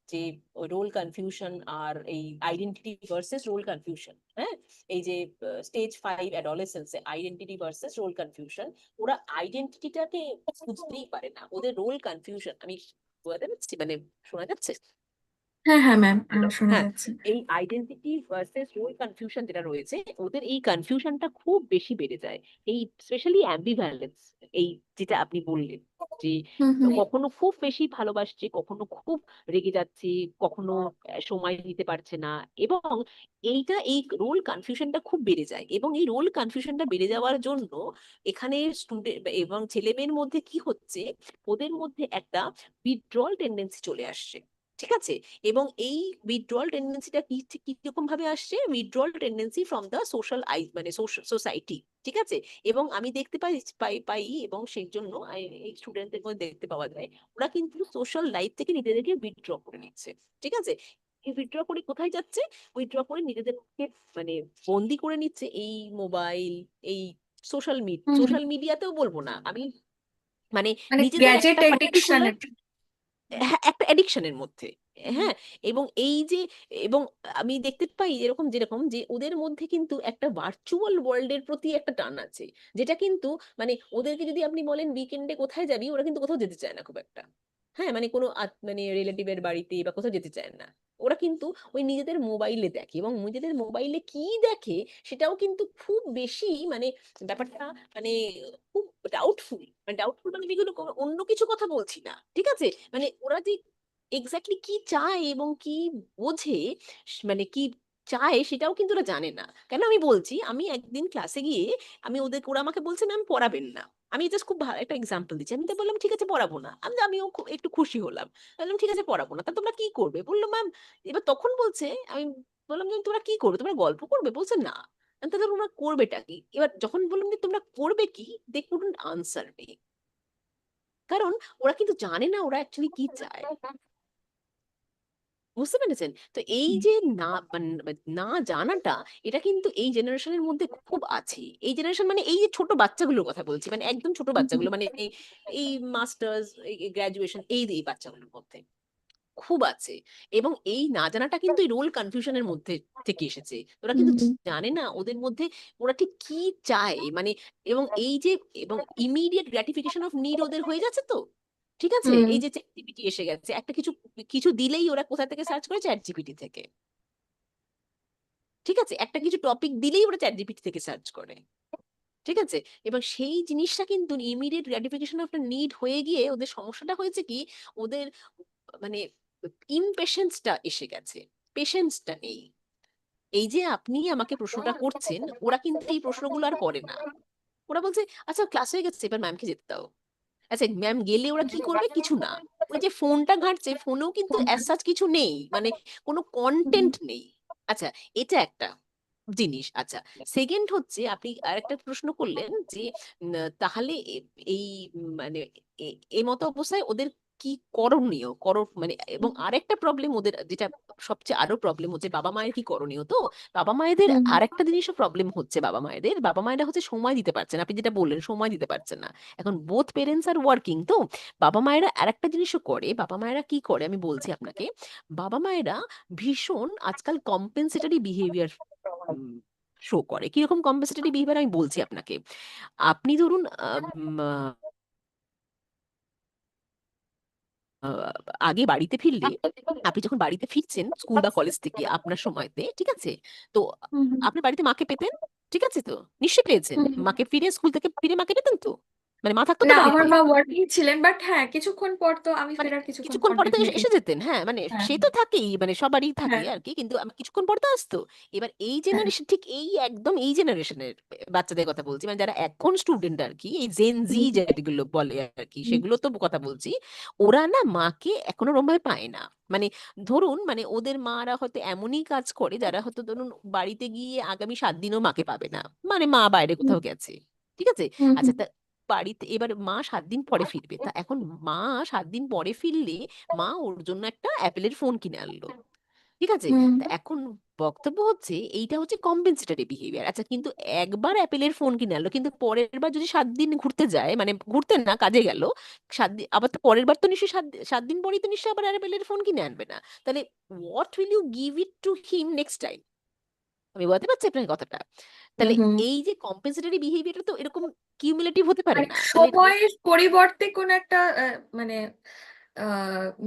যে রোল কনফিউশন আর এই আইডেন্টিটি ভার্সেস রোল কনফিউশন। হ্যাঁ, এই যে স্টেজ 5 অ্যাডোলেসেন্সে আইডেন্টিটি ভার্সেস রোল কনফিউশন, ওরা আইডেন্টিটিটাকে বুঝতেই পারে না, ওদের রোল কনফিউশন। আমি বোঝাতে পারছি, মানে শোনা যাচ্ছে? হ্যাঁ হ্যাঁ ম্যাম, শোনা হ্যাঁ, যাচ্ছে। এই আইডেন্টিটি ভার্সেস রোল কনফিউশন যেটা রয়েছে, ওদের এই কনফিউশনটা খুব বেশি বেড়ে যায়। এই স্পেশালি অ্যাম্বিভ্যালেন্স, এই যেটা আপনি বললেন যে হুম হুম কখনো খুব বেশি ভালোবাসছে, কখনো খুব রেগে যাচ্ছে, কখনো সময় দিতে পারছে না, এবং এই রোল কনফিউশনটা খুব বেড়ে যায়। এবং এই রোল কনফিউশনটা বেড়ে যাওয়ার জন্য এখানে স্টুডেন্ট এবং ছেলে মেয়ের মধ্যে কি হচ্ছে, ওদের মধ্যে একটা উইথড্রল টেন্ডেন্সি চলে আসছে। ঠিক আছে, এবং এই উইথড্রল টেন্ডেন্সিটা কি কিরকম ভাবে আসছে, withdrawal tendency from the social মানে সোসাইটি। ঠিক আছে, এবং আমি দেখতে পাই পাই পাই এবং সেই জন্য এই স্টুডেন্টদের মধ্যে দেখতে পাওয়া যায়, ওরা কিন্তু সোশ্যাল লাইফ থেকে নিজেদেরকে উইথড্র করে নিচ্ছে। ঠিক আছে, এই উইথড্র করে কোথায় যাচ্ছে, উইথড্র করে নিজেদেরকে মানে বন্দি করে নিচ্ছে এই মোবাইল, এই হুম হুম। সোশ্যাল মিডিয়াতেও বলবো না আমি, মানে মানে নিজেদের গ্যাজেট একটা পার্টিকুলার এডিকশনের। একটা অ্যাডিকশনের মধ্যে। হ্যাঁ, এবং এই যে, এবং আমি দেখতে পাই এরকম যেরকম যে ওদের মধ্যে কিন্তু একটা ভার্চুয়াল ওয়ার্ল্ডের প্রতি একটা টান আছে, যেটা কিন্তু মানে ওদেরকে যদি আপনি বলেন উইকেন্ডে কোথায় যাবি, ওরা কিন্তু কোথাও যেতে চায় না খুব একটা। হ্যাঁ, মানে কোনো মানে রিলেটিভের বাড়িতে বা কোথাও যেতে চায় না। ওরা কিন্তু ওই নিজেদের মোবাইলে দেখে, এবং নিজেদের মোবাইলে কি দেখে সেটাও কিন্তু খুব বেশি মানে ব্যাপারটা মানে খুব ডাউটফুল। মানে ডাউটফুল মানে আমি কোনো অন্য কিছু কথা বলছি না। ঠিক আছে, মানে ওরা যে এক্স্যাক্টলি কি চায় এবং কি বোঝে, মানে কি চায় সেটাও কিন্তু ওরা জানে না। কেন আমি বলছি, আমি একদিন ক্লাসে গিয়ে ওরা আমাকে বলছে ম্যাম পড়াবেন না। আমি জাস্ট খুব ভালো একটা এক্সাম্পল দিচ্ছি, আমি তো বললাম ঠিক আছে পড়াবো না। আমিও একটু খুশি হলাম, বললাম ঠিক আছে পড়াবো না। তা তোমরা কি করবে, বললো ম্যাম। এবার তখন বলছে, আমি বললাম যে তোমরা কি করবে, তোমরা গল্প করবে, বলছে না। তাহলে তোমরা করবেটা কি? এবার যখন বললাম যে তোমরা করবে কি, দে কুডন্ট আনসার মি, কারণ ওরা কিন্তু জানে না ওরা অ্যাকচুয়ালি কি চায়। বুঝতে পেরেছেন? তো এই যে না না জানাটা, এটা কিন্তু এই জেনারেশনের মধ্যে খুব আছে। এই জেনারেশন মানে এই যে ছোট বাচ্চাগুলোর কথা বলছি, মানে একদম ছোট বাচ্চাগুলো, মানে এই এই মাস্টার্স, গ্রাজুয়েশন, এই বাচ্চাগুলোর মধ্যে খুব আছে। এবং এই না জানাটা কিন্তু এই রোল কনফিউশনের মধ্যে থেকে এসেছে। ওরা কিন্তু জানে না ওদের মধ্যে ওরা ঠিক কি চায়, মানে এবং এই যে এবং ইমিডিয়েট গ্র্যাটিফিকেশন অফ নিড ওদের হয়ে যাচ্ছে তো। ঠিক আছে, হুম এই যে চ্যাট জিপিটি এসে গেছে, একটা কিছু কিছু দিলেই ওরা কোথা থেকে সার্চ করে, চ্যাট জিপিটি থেকে। ঠিক আছে, একটা কিছু টপিক দিলেই ওরা চ্যাট জিপিটি থেকে সার্চ করে। ঠিক আছে, এবং সেই জিনিসটা কিন্তু ইমিডিয়েট গ্র্যাটিফিকেশন অফ নিড হয়ে গিয়ে ওদের সমস্যাটা হয়েছে কি, ওদের মানে ইমপেশেন্সটা এসে গেছে, পেশেন্সটা নেই। এই যে আপনি আমাকে প্রশ্নটা করছেন, ওরা কিন্তু এই প্রশ্নগুলো আর করে না। ওরা বলছে আচ্ছা ক্লাস হয়ে গেছে, এবার ম্যামকে যেতে দাও। আচ্ছা ম্যাম গেলে ওরা কি করবে, কিছু না। ওই যে ফোনটা ঘাঁটছে, ফোনেও কিন্তু অ্যাজ সাচ কিছু নেই, মানে কোনো কন্টেন্ট নেই। আচ্ছা, এটা একটা জিনিস। আচ্ছা, সেকেন্ড হচ্ছে আপনি আরেকটা প্রশ্ন করলেন যে তাহলে এই মানে এই মতো অবস্থায় ওদের কি করণীয় মানে, এবং আরেকটা প্রবলেম ওদের, যেটা সবচেয়ে আরো প্রবলেম হচ্ছে বাবা মায়ের কি করণীয়। তো বাবা মায়েদের হুম আরেকটা জিনিসও প্রবলেম হচ্ছে, বাবা মায়েরা হচ্ছে সময় দিতে পারছেন, আপনি যেটা বললেন সময় দিতে পারছেন না। এখন বোথ পেরেন্টস আর ওয়ার্কিং, তো বাবা মায়েরা আরেকটা জিনিসও করে। বাবা মায়েরা কি করে আমি বলছি আপনাকে, বাবা মায়েরা ভীষণ আজকাল কম্পেনসেটরি বিহেভিয়ার শো করে। কিরকম কম্পেনসেটরি বিহেভিয়ার আমি বলছি আপনাকে। আপনি ধরুন আগে বাড়িতে ফিরলে, আপনি যখন বাড়িতে ফিরছেন স্কুল বা কলেজ থেকে আপনার সময়তে, ঠিক আছে, তো হুম হুম আপনার বাড়িতে মাকে পেতেন, ঠিক আছে, তো নিশ্চয়ই পেয়েছেন, হুম হুম। মাকে ফিরে স্কুল থেকে ফিরে মাকে পেতেন তো, মানে মা থাকতো তো না, আমার বাড়িতে, মা ওয়ার্কিং ছিলেন, বাট হ্যাঁ কিছুক্ষণ পর তো আমি মানে ফেরার কিছুক্ষণ কিছুক্ষণ পর পরে তো এসে ডেফিনেটলি। এসে যেতেন, হ্যাঁ, মানে হ্যাঁ সে তো থাকেই, মানে সবারই থাকে হ্যাঁ আর কি, কিন্তু আমি কিছুক্ষণ পর তো আসতো। এবার এই হ্যাঁ। জেনারেশন, ঠিক এই একদম এই জেনারেশনের বাচ্চাদের কথা বলছি, মানে যারা এখন স্টুডেন্ট আর কি, এই জেন জি হুম যেগুলো বলে আর কি, হুম সেগুলো তো কথা বলছি। ওরা না মাকে এখনো ওরম ভাবে পায় না, মানে ধরুন, মানে ওদের মারা হয়তো এমনই কাজ করে যারা হয়তো ধরুন বাড়িতে গিয়ে আগামী 7 দিনও মাকে পাবে না, মানে মা বাইরে হুম কোথাও গেছে, ঠিক আছে। হুম আচ্ছা, তা বাড়িতে এবার মা 7 দিন পরে ফিরবে, তা এখন মা 7 দিন পরে ফিরলে মা ওর জন্য একটা অ্যাপেলের ফোন কিনে আনলো, ঠিক আছে। হুম তা এখন বক্তব্য হচ্ছে এইটা হচ্ছে কম্পেনসেটরি বিহেভিয়ার। আচ্ছা, কিন্তু একবার অ্যাপেলের ফোন কিনে আনলো, কিন্তু পরের বার যদি 7 দিন ঘুরতে যায়, মানে ঘুরতে না কাজে গেল 7 দিন, আবার তো পরের বার তো নিশ্চয়ই 7 দিন পরেই তো নিশ্চয়ই আবার অ্যাপেলের ফোন কিনে আনবে না, তাহলে what will you give it to him next time? আমি বলতে পারছি আপনার কথাটা? হুম তাহলে হুম। এই যে কম্পেনসেটরি বিহেভিয়ারটা তো এরকম কিউমুলেটিভ হতে পারে মানে না, তাহলে সময়ের পরিবর্তে কোন একটা মানে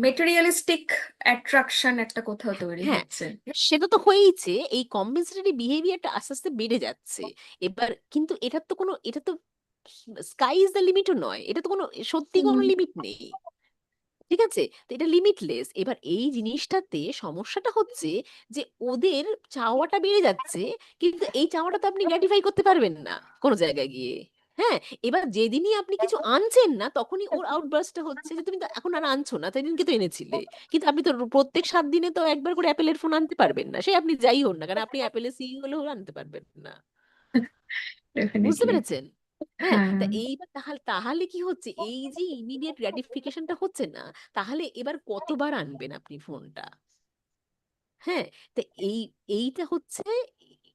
মেটেরিয়ালিস্টিক অ্যাট্রাকশন একটা কোথাও তৈরি হ্যাঁ, হচ্ছে। সেটা তো হয়েইছে, এই কম্পেনসেটরি বিহেভিয়ারটা আস্তে আস্তে বেড়ে যাচ্ছে। এবার কিন্তু এটার তো কোনো, এটা তো স্কাই ইজ দ্য লিমিটও নয়, এটা তো কোনো সত্যি কোনো হুম লিমিট নেই, ঠিক আছে, তো এটা লিমিটলেস। এবার এই জিনিসটাতে সমস্যাটা হচ্ছে যে ওদের চাওয়াটা বেড়ে যাচ্ছে, কিন্তু এই চাওয়াটা তো আপনি গ্র্যাটিফাই করতে পারবেন না কোনো জায়গায় গিয়ে। হ্যাঁ, এবার যেদিনই আপনি কিছু আনছেন না, তখনই ওর আউটবার্স্টটা হচ্ছে যে তুমি তো এখন আর আনছো না, তাই দিনকে তো এনেছিলে, কিন্তু আপনি তো প্রত্যেক 7 দিনে তো একবার করে অ্যাপেলের ফোন আনতে পারবেন না, সে আপনি যাই হন না, কারণ আপনি অ্যাপেলের সিইও হলেও আনতে পারবেন না, বুঝতে ডেফিনেটলি। পেরেছেন? হ্যাঁ, হ্যাঁ তা এইবার তাহলে তাহলে কি হচ্ছে, এই যে ইমিডিয়েট গ্র্যাটিফিকেশনটা হচ্ছে না, তাহলে এবার কতবার আনবেন আপনি ফোনটা? হ্যাঁ, তো এইটা হচ্ছে,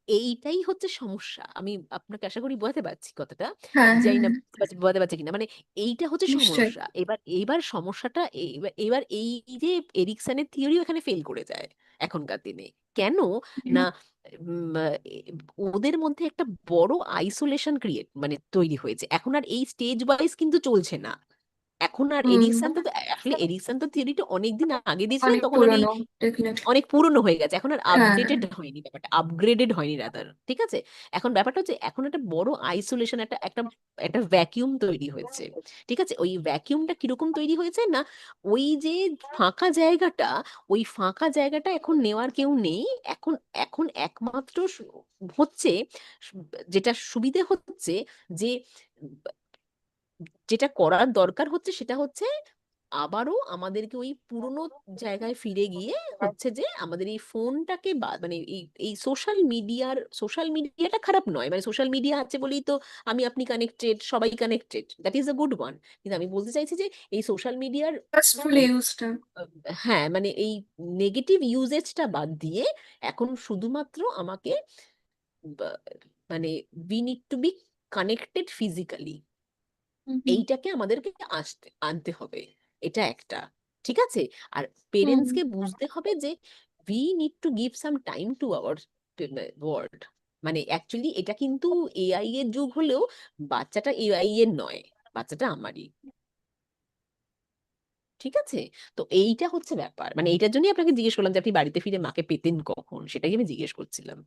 এইটাই হচ্ছে সমস্যা। আমি আপনাকে আশা করি বোঝাতে পারছি কথাটা, হ্যাঁ জানি হ্যাঁ না হ্যাঁ, বোঝাতে পারছি কিনা, মানে এইটা হচ্ছে নিশ্চয়ই। সমস্যা। এবার এবার সমস্যাটা এবার এই যে এরিকসনের থিওরিও এখানে ফেল করে যায় এখনকার দিনে। কেন হুম না, উম, আহ, এ- ওদের মধ্যে একটা বড় আইসোলেশন ক্রিয়েট মানে তৈরি হয়েছে, এখন আর এই স্টেজ ওয়াইজ কিন্তু চলছে না। এখন আর হুম, এরিকসন তো, আসলে এরিকসন তো থিওরিটা অনেকদিন আগে দিয়েছিলেন, অনেক তখন আর এই পুরনো, ডেফিনেটলি। অনেক পুরনো হয়ে গেছে, এখন আর হ্যাঁ আপডেটেড হয়নি, ব্যাপারটা আপগ্রেডেড হয়নি রাদার, ঠিক আছে। এখন ব্যাপারটা হচ্ছে এখন একটা বড় আইসোলেশন, একটা একটা একটা ভ্যাকিউম তৈরি হয়েছে, ঠিক আছে। ওই ভ্যাকিউমটা কিরকম তৈরি হয়েছে না, ওই যে ফাঁকা জায়গাটা, ওই ফাঁকা জায়গাটা এখন নেওয়ার কেউ নেই। এখন এখন একমাত্র হচ্ছে, যেটা সুবিধে হচ্ছে, যে যেটা করার দরকার হচ্ছে সেটা হচ্ছে আবারও আমাদেরকে ওই পুরোনো জায়গায় ফিরে গিয়ে হচ্ছে যে আমাদের এই ফোনটাকে মানে এই এই সোশ্যাল মিডিয়াটা খারাপ নয়, মানে সোশ্যাল মিডিয়া আছে বলেই তো আমি আপনি কানেক্টেড, সবাই connected, that is a good one, কিন্তু আমি বলতে চাইছি যে এই সোশ্যাল মিডিয়ার, ফার্স্টফুল ইউজটা। হ্যাঁ, মানে এই নেগেটিভ ইউজেজটা বাদ দিয়ে এখন শুধুমাত্র আমাকে বা- মানে we need to be connected physically, hmm hmm এইটাকে আমাদেরকে আনতে হবে, এটা একটা, ঠিক আছে। আর হুম পেরেন্টসকে বুঝতে হবে যে we need to give some time to our world, মানে অ্যাকচুয়ালি এটা কিন্তু এআই এর যুগ হলেও বাচ্চাটা এআই এর নয়, বাচ্চাটা আমারই, ঠিক আছে। তো এইটা হচ্ছে ব্যাপার, মানে এইটার জন্যই আপনাকে জিজ্ঞেস করলাম যে আপনি বাড়িতে ফিরে মাকে পেতেন কখন, সেটাই আমি জিজ্ঞেস করছিলাম।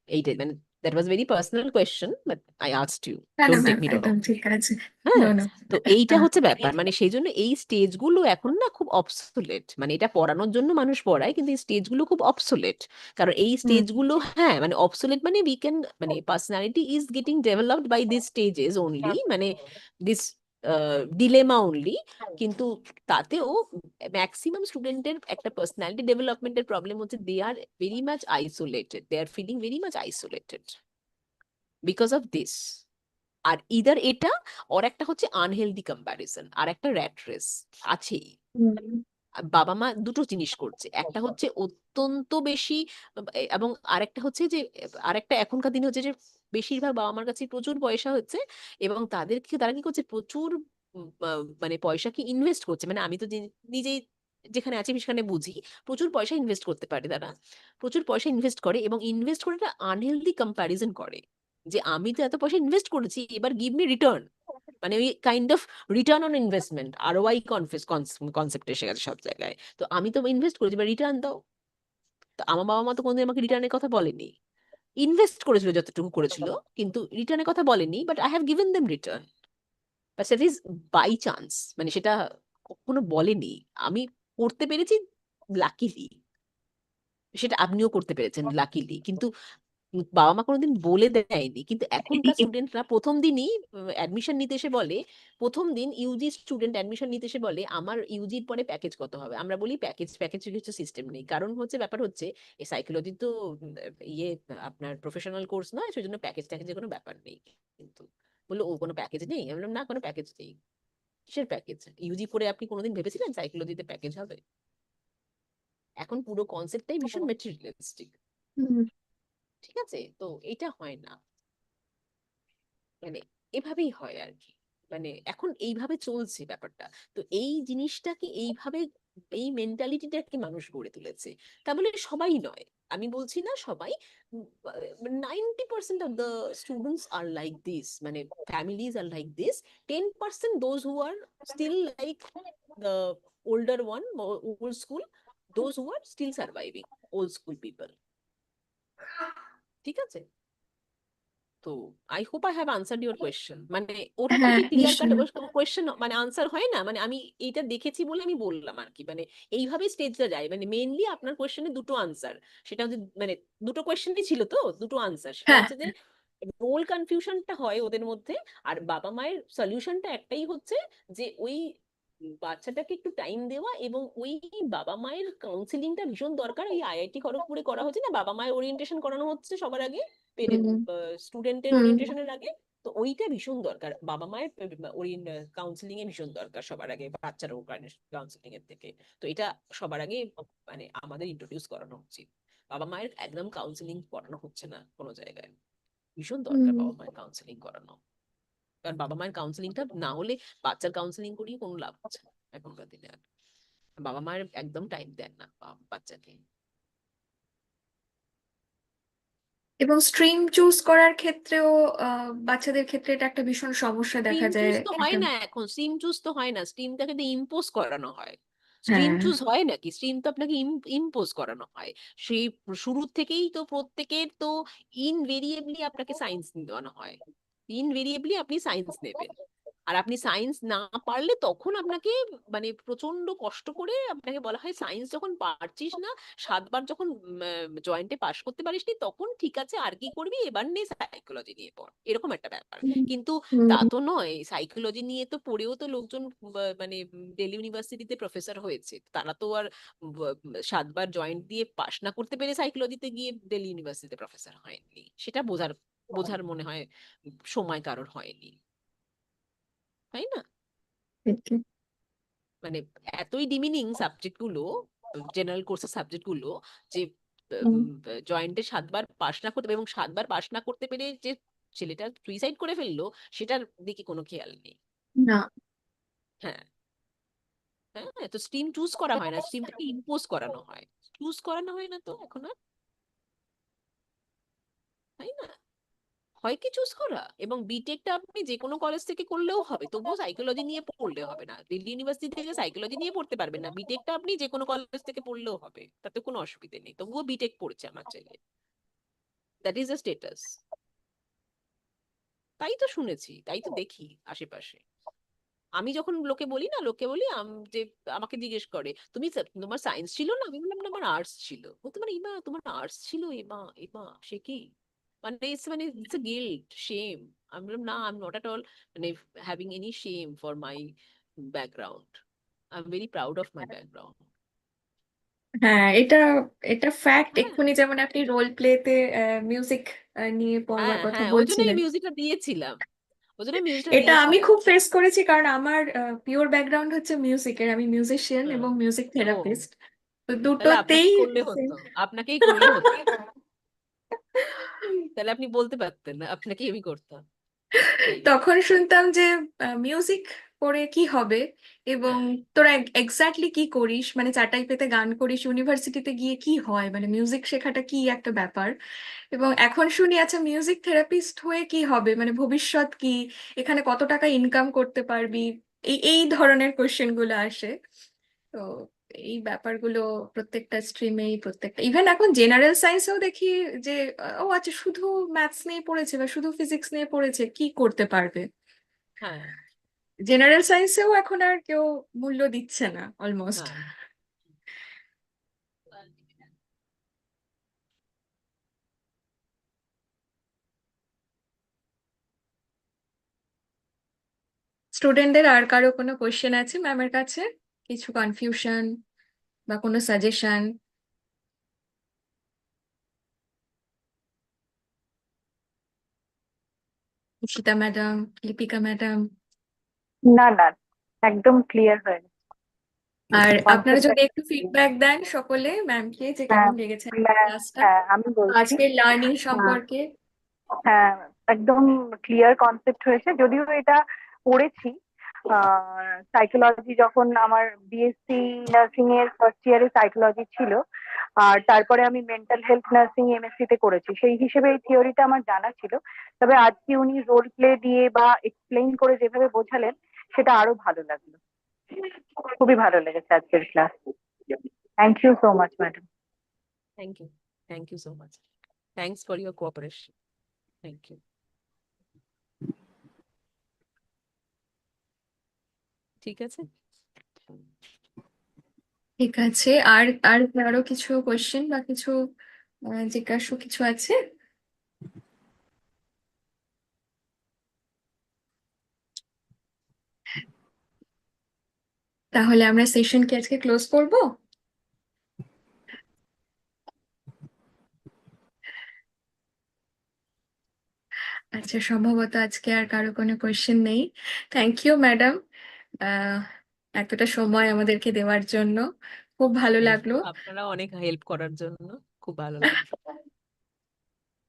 এইটাই, মানে that was very personal question, but I asked you, না না don't take ma'am, me wrong. একদম ঠিক আছে। হ্যাঁ, নো নো। তো এইটা হ্যাঁ হচ্ছে ব্যাপার, মানে সেই জন্য এই স্টেজগুলো এখন না খুব অবসোলেট, মানে এটা পড়ানোর জন্য মানুষ পড়ায়, কিন্তু এই স্টেজগুলো খুব অবসোলেট, কারণ এই হুম স্টেজগুলো, হ্যাঁ, মানে অবসোলেট মানে উই ক্যান, মানে personality is getting developed by this stages only, মানে দিস ডিলেমা অনলি, কিন্তু তাতেও ম্যাক্সিমাম স্টুডেন্টের একটা পার্সোনালিটি ডেভেলপমেন্টের প্রবলেম হচ্ছে they are very much isolated, they are feeling very much isolated because of this. আর ইদার এটা, ওর একটা হচ্ছে আনহেলদি কম্প্যারিজন, আর একটা র্যাট রেস আছেই। হুম বাবা মা দুটো জিনিস করছে, একটা হচ্ছে অত্যন্ত বেশি, এবং আরেকটা হচ্ছে যে, আরেকটা এখনকার দিনে হচ্ছে যে বেশিরভাগ বাবা মার কাছে প্রচুর পয়সা হচ্ছে, এবং তারা কি করছে, প্রচুর মানে পয়সাকে ইনভেস্ট করছে, মানে আমি তো নিজেই যেখানে আছি সেখানে বুঝি, প্রচুর পয়সা ইনভেস্ট করতে পারে তারা, প্রচুর পয়সা ইনভেস্ট করে, এবং ইনভেস্ট করে একটা আনহেলদি কম্প্যারিজন করে, যে আমি তো এত পয়সা ইনভেস্ট করেছি, এবার গিভ মি রিটার্ন, মানে ওই kind of return on investment, ROI concept এসে গেছে সব জায়গায়। তো আমি তো ইনভেস্ট করেছি, বা রিটার্ন দাও। তো আমার বাবা মা তো কোনোদিন আমাকে রিটার্নের কথা বলেনি। ইনভেস্ট করেছিল যতটুকু করেছিল, কিন্তু রিটার্নের কথা বলেনি, but I have given them return. But that is by chance, মানে সেটা কখনো বলেনি। আমি করতে পেরেছি লাকিলি, সেটা আপনিও করতে পেরেছেন লাকিলি, কিন্তু বাবা মা কোনোদিন বলে দেয়নি। কিন্তু এখনকার স্টুডেন্টরা প্রথম দিনই অ্যাডমিশন নিতে এসে বলে, প্রথম দিন ইউজি স্টুডেন্ট অ্যাডমিশন নিতে এসে বলে আমার ইউজির পরে প্যাকেজ কত হবে। আমরা বলি প্যাকেজের কিছু সিস্টেম নেই, কারণ হচ্ছে ব্যাপার হচ্ছে এই সাইকোলজি তো ইয়ে আপনার প্রফেশনাল কোর্স নয়, সেই জন্য ট্যাকেজের কোনো ব্যাপার নেই। কিন্তু বললো ও কোনো প্যাকেজ নেই। আমি বললাম না, কোনো প্যাকেজ নেই। কিসের প্যাকেজ? ইউজি পরে আপনি কোনোদিন ভেবেছিলেন সাইকোলজিতে প্যাকেজ হবে? এখন পুরো কনসেপ্টটাই ভীষণ মেটেরিয়ালিস্টিক। ঠিক আছে, তো এটা হয় না, মানে এভাবেই হয় আর কি। মানে এখন এইভাবে চলছে ব্যাপারটা। তো এই জিনিসটাকে এইভাবে, এই মেন্টালিটিটাকে মানুষ গড়ে তুলেছে। তা বলে সবাই নয়, আমি বলছি না সবাই, 90% of the students are like this, মানে families are like this. 10% those who are still like the older one, old school, those who are still surviving, old school people. ঠিক আছে, তো I hope I have answered your question. মানে ওটা তো হ্যাঁ, কি clear cut নিশ্চয়ই। Question, মানে আনসার হয় না, মানে আমি এইটা দেখেছি বলে আমি বললাম আর কি। মানে এইভাবেই স্টেজটা যায়, মানে মেইনলি আপনার কোয়েশ্চেনে দুটো আনসার, সেটা হচ্ছে মানে দুটো কোয়েশ্চেনই ছিল তো দুটো আনসার, সেটা হ্যাঁ, হচ্ছে যে রোল কনফিউশনটা হয় ওদের মধ্যে, আর বাবা মায়ের সলিউশনটা একটাই হচ্ছে যে ওই বাচ্চাটাকে একটু টাইম দেওয়া, এবং ওই বাবা মায়ের কাউন্সিলিংটা ভীষণ দরকার। এই IIT খড়গপুরে করা হচ্ছে না, বাবা মায়ের ওরিয়েন্টেশন করানো হচ্ছে সবার আগে, হুম, স্টুডেন্টের হুম, ওরিয়েন্টেশনের আগে। তো ওইটা ভীষণ দরকার, বাবা মায়ের কাউন্সিলিং এ ভীষণ দরকার সবার আগে, বাচ্চার কাউন্সিলিং এর থেকে। তো এটা সবার আগে মানে আমাদের ইন্ট্রোডিউস করানো উচিত। বাবা মায়ের একদম কাউন্সিলিং করানো হচ্ছে না কোনো জায়গায়, ভীষণ দরকার হুম। বাবা মায়ের কাউন্সিলিং করানো। কারণ বাবা মায়ের কাউন্সিলিংটা না হলে বাচ্চার কাউন্সিলিং করিয়ে কোনো লাভ হচ্ছে না এখনকার দিনে। আর বাবা মায়ের একদম টাইম দেন না বাচ্চাকে। এবং স্ট্রিম চুজ করার ক্ষেত্রেও বাচ্চাদের ক্ষেত্রে এটা একটা ভীষণ সমস্যা দেখা স্ট্রিম যায়। চুজ তো হয় একটা না এখন, স্ট্রিম চুজ তো হয় না, স্ট্রিমটাকে তো ইম্পোজ করানো হয়। স্ট্রিম হ্যাঁ, চুজ হয় নাকি? স্ট্রিম তো আপনাকে ইম্পোজ করানো হয়। সেই শুরুর থেকেই তো প্রত্যেকের তো ইনভেরিয়েবলি আপনাকে সায়েন্স নেওয়ানো হয়, ইনভেরিয়েবলি আপনি সায়েন্স নেবেন। আর আপনি সায়েন্স না পারলে তখন আপনাকে মানে প্রচন্ড কষ্ট করে আপনাকে বলা হয় সায়েন্স যখন পারছিস না, 7বার যখন জয়েন্টে পাশ করতে পারিসনি, তখন ঠিক আছে আর কি করবি, এবার নে সাইকোলজি নিয়ে পড়, এরকম একটা ব্যাপার। কিন্তু তা হুম, তো নয়, সাইকোলজি নিয়ে তো পড়েও তো লোকজন মানে দিল্লি ইউনিভার্সিটিতে প্রফেসর হয়েছে। তারা তো আর 7বার জয়েন্ট দিয়ে পাশ না করতে পেরে সাইকোলজিতে গিয়ে দিল্লি ইউনিভার্সিটিতে প্রফেসর হয়নি। সেটা বোঝার মনে হয় সময় কারোর হয়নি, তাই না? ঠিকই। মানে এতই ডিমিনিং সাবজেক্ট গুলো, জেনারেল কোর্সের সাবজেক্ট গুলো, যে হুম, জয়েন্টে 7বার পাশ না করতে, এবং 7বার পাশ না করতে পেরে যে ছেলেটা সুইসাইড করে ফেললো, সেটার দিকে কোনো খেয়াল নেই। না। হ্যাঁ, হ্যাঁ, তো স্ট্রিম চুজ করা হয় না, স্ট্রিমটাকে ইম্পোজ করানো হয়। চুজ করানো হয় না তো এখন আর, তাই না? হয় কি চুজ করা, এবং বিটেকটা আপনি যে কোনো কলেজ থেকে করলেও হবে, তবুও সাইকোলজি নিয়ে পড়লে হবে না। দিল্লি ইউনিভার্সিটি থেকে সাইকোলজি নিয়ে পড়তে পারবেন না, বিটেকটা আপনি যে কোনো কলেজ থেকে পড়লেও হবে, তাতে কোনো অসুবিধা নেই। তবুও বিটেক পড়ছে আমার ছেলে, দ্যাট ইজ দ্য স্টেটাস। তাই তো শুনেছি, তাই তো দেখি আশেপাশে। আমি যখন লোকে বলি যে আমাকে জিজ্ঞেস করে তুমি তোমার সায়েন্স ছিল না, আমি বললাম না আমার আর্টস ছিল। বলতে মানে ইমা তোমার আর্টস ছিল, এমা এমা সে কি, মানে ইটস এ গিল্ট, শেম। আমি বললাম না, I am not at all মানে having any shame for my background, I am very proud of my background. হ্যাঁ, এটা এটা ফ্যাক্ট। হ্যাঁ, এক্ষুনি যেমন আপনি রোল প্লেতে মিউজিক নিয়ে পড়বার হ্যাঁ, কথা হ্যাঁ, ওই জন্য এই বলছিলেন, মিউজিকটা দিয়েছিলাম, ওই জন্য মিউজিকটা এটা আমি দিয়েছিলাম। খুব ফেস করেছি, কারণ আমার পিওর ব্যাকগ্রাউন্ড হচ্ছে মিউজিকের। আমি মিউজিশিয়ান হ্যাঁ, এবং মিউজিক ও থেরাপিস্ট, তো তাহলে দুটোতেই আপনাকেই করলে হতো, আপনাকেই করলে হতো। তাহলে আপনি বলতে পারতেন না আপনাকেই আমি করতাম। এই তখন শুনতাম যে মিউজিক করে কি হবে এবং তোরা এক্স্যাক্টলি কি করিস, মানে চাটাই পেতে গান করিস, ইউনিভার্সিটিতে গিয়ে কি হয়, মানে মিউজিক শেখাটা কি একটা ব্যাপার। এবং এখন শুনি আচ্ছা মিউজিক থেরাপিস্ট হয়ে কি হবে, মানে ভবিষ্যৎ কি, এখানে কত টাকা ইনকাম করতে পারবি, এই এই ধরনের কোশ্চেন গুলো আসে। তো এই ব্যাপারগুলো প্রত্যেকটা স্ট্রিমেই, প্রত্যেকটা ইভেন এখন জেনারেল সায়েন্সেও দেখি যে ও আচ্ছা শুধু ম্যাথস নিয়ে পড়েছে বা শুধু ফিজিক্স নিয়ে পড়েছে, কি করতে পারবে। হ্যাঁ জেনারেল সায়েন্সেও এখন আর কেউ মূল্য দিচ্ছে না অলমোস্ট। হ্যাঁ স্টুডেন্টদের আর কারো কোনো কোশ্চেন আছে ম্যামের কাছে, কিছু কনফিউশন বা কোনো suggestion? Ishita madam, Lipika madam? না না, একদম ক্লিয়ার হয়ে গেছে আর আপনারা কনসেপ্টটা। যদি একটু ফিডব্যাক দেন সকলে ম্যামকে যে হ্যাঁ কেমন লেগেছে ম্যাম, ক্লাসটা, হ্যাঁ আমি বলছি। আজকের লার্নিং হ্যাঁ, সম্পর্কে। হ্যাঁ একদম ক্লিয়ার কনসেপ্ট হয়েছে, যদিও এটা পড়েছি সাইকোলজি, যখন আমার বিএসসি নার্সিং এর ফার্স্ট ইয়ারে সাইকোলজি ছিল, আর তারপরে আমি মেন্টাল হেলথ নার্সিং এমএসসি তে করেছি, সেই হিসেবে এই থিওরিটা আমার জানা ছিল। তবে আজকে উনি রোল প্লে দিয়ে বা এক্সপ্লেইন করে যেভাবে বোঝালেন, সেটা আরো ভালো লাগলো। খুবই ভালো লেগেছে আজকের class. Thank you so much madam. Thank you so much, thanks for your cooperation, thank you. ঠিক আছে, ঠিক আছে, আর আর আরো কিছু কোশ্চেন বা কিছু জিজ্ঞাসা কিছু আছে? তাহলে আমরা সেশনকে আজকে ক্লোজ করব। আচ্ছা, সম্ভবত আজকে আর কারো কোনো কোয়েশ্চেন নেই। থ্যাংক ইউ ম্যাডাম এতটা সময় আমাদেরকে দেওয়ার জন্য, খুব ভালো লাগলো। আপনারা অনেক হেল্প করার জন্য খুব ভালো লাগলো।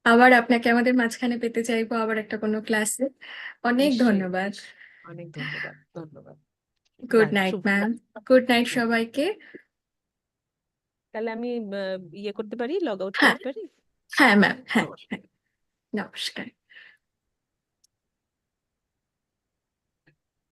আবার আপনাকে আমাদের মাঝখানে পেতে চাইবো আবার একটা কোনো ক্লাসে। অনেক নিশ্চয়ই, ধন্যবাদ। অনেক ধন্যবাদ, ধন্যবাদ। গুড বাই, নাইট শুভ ম্যাম। গুড নাইট রাত্রি। সবাইকে। তাহলে আমি ইয়ে করতে পারি, লগ আউট হ্যাঁ করতে পারি? হ্যাঁ ম্যাম, হ্যাঁ নমস্কার। হ্যাঁ, নমস্কার।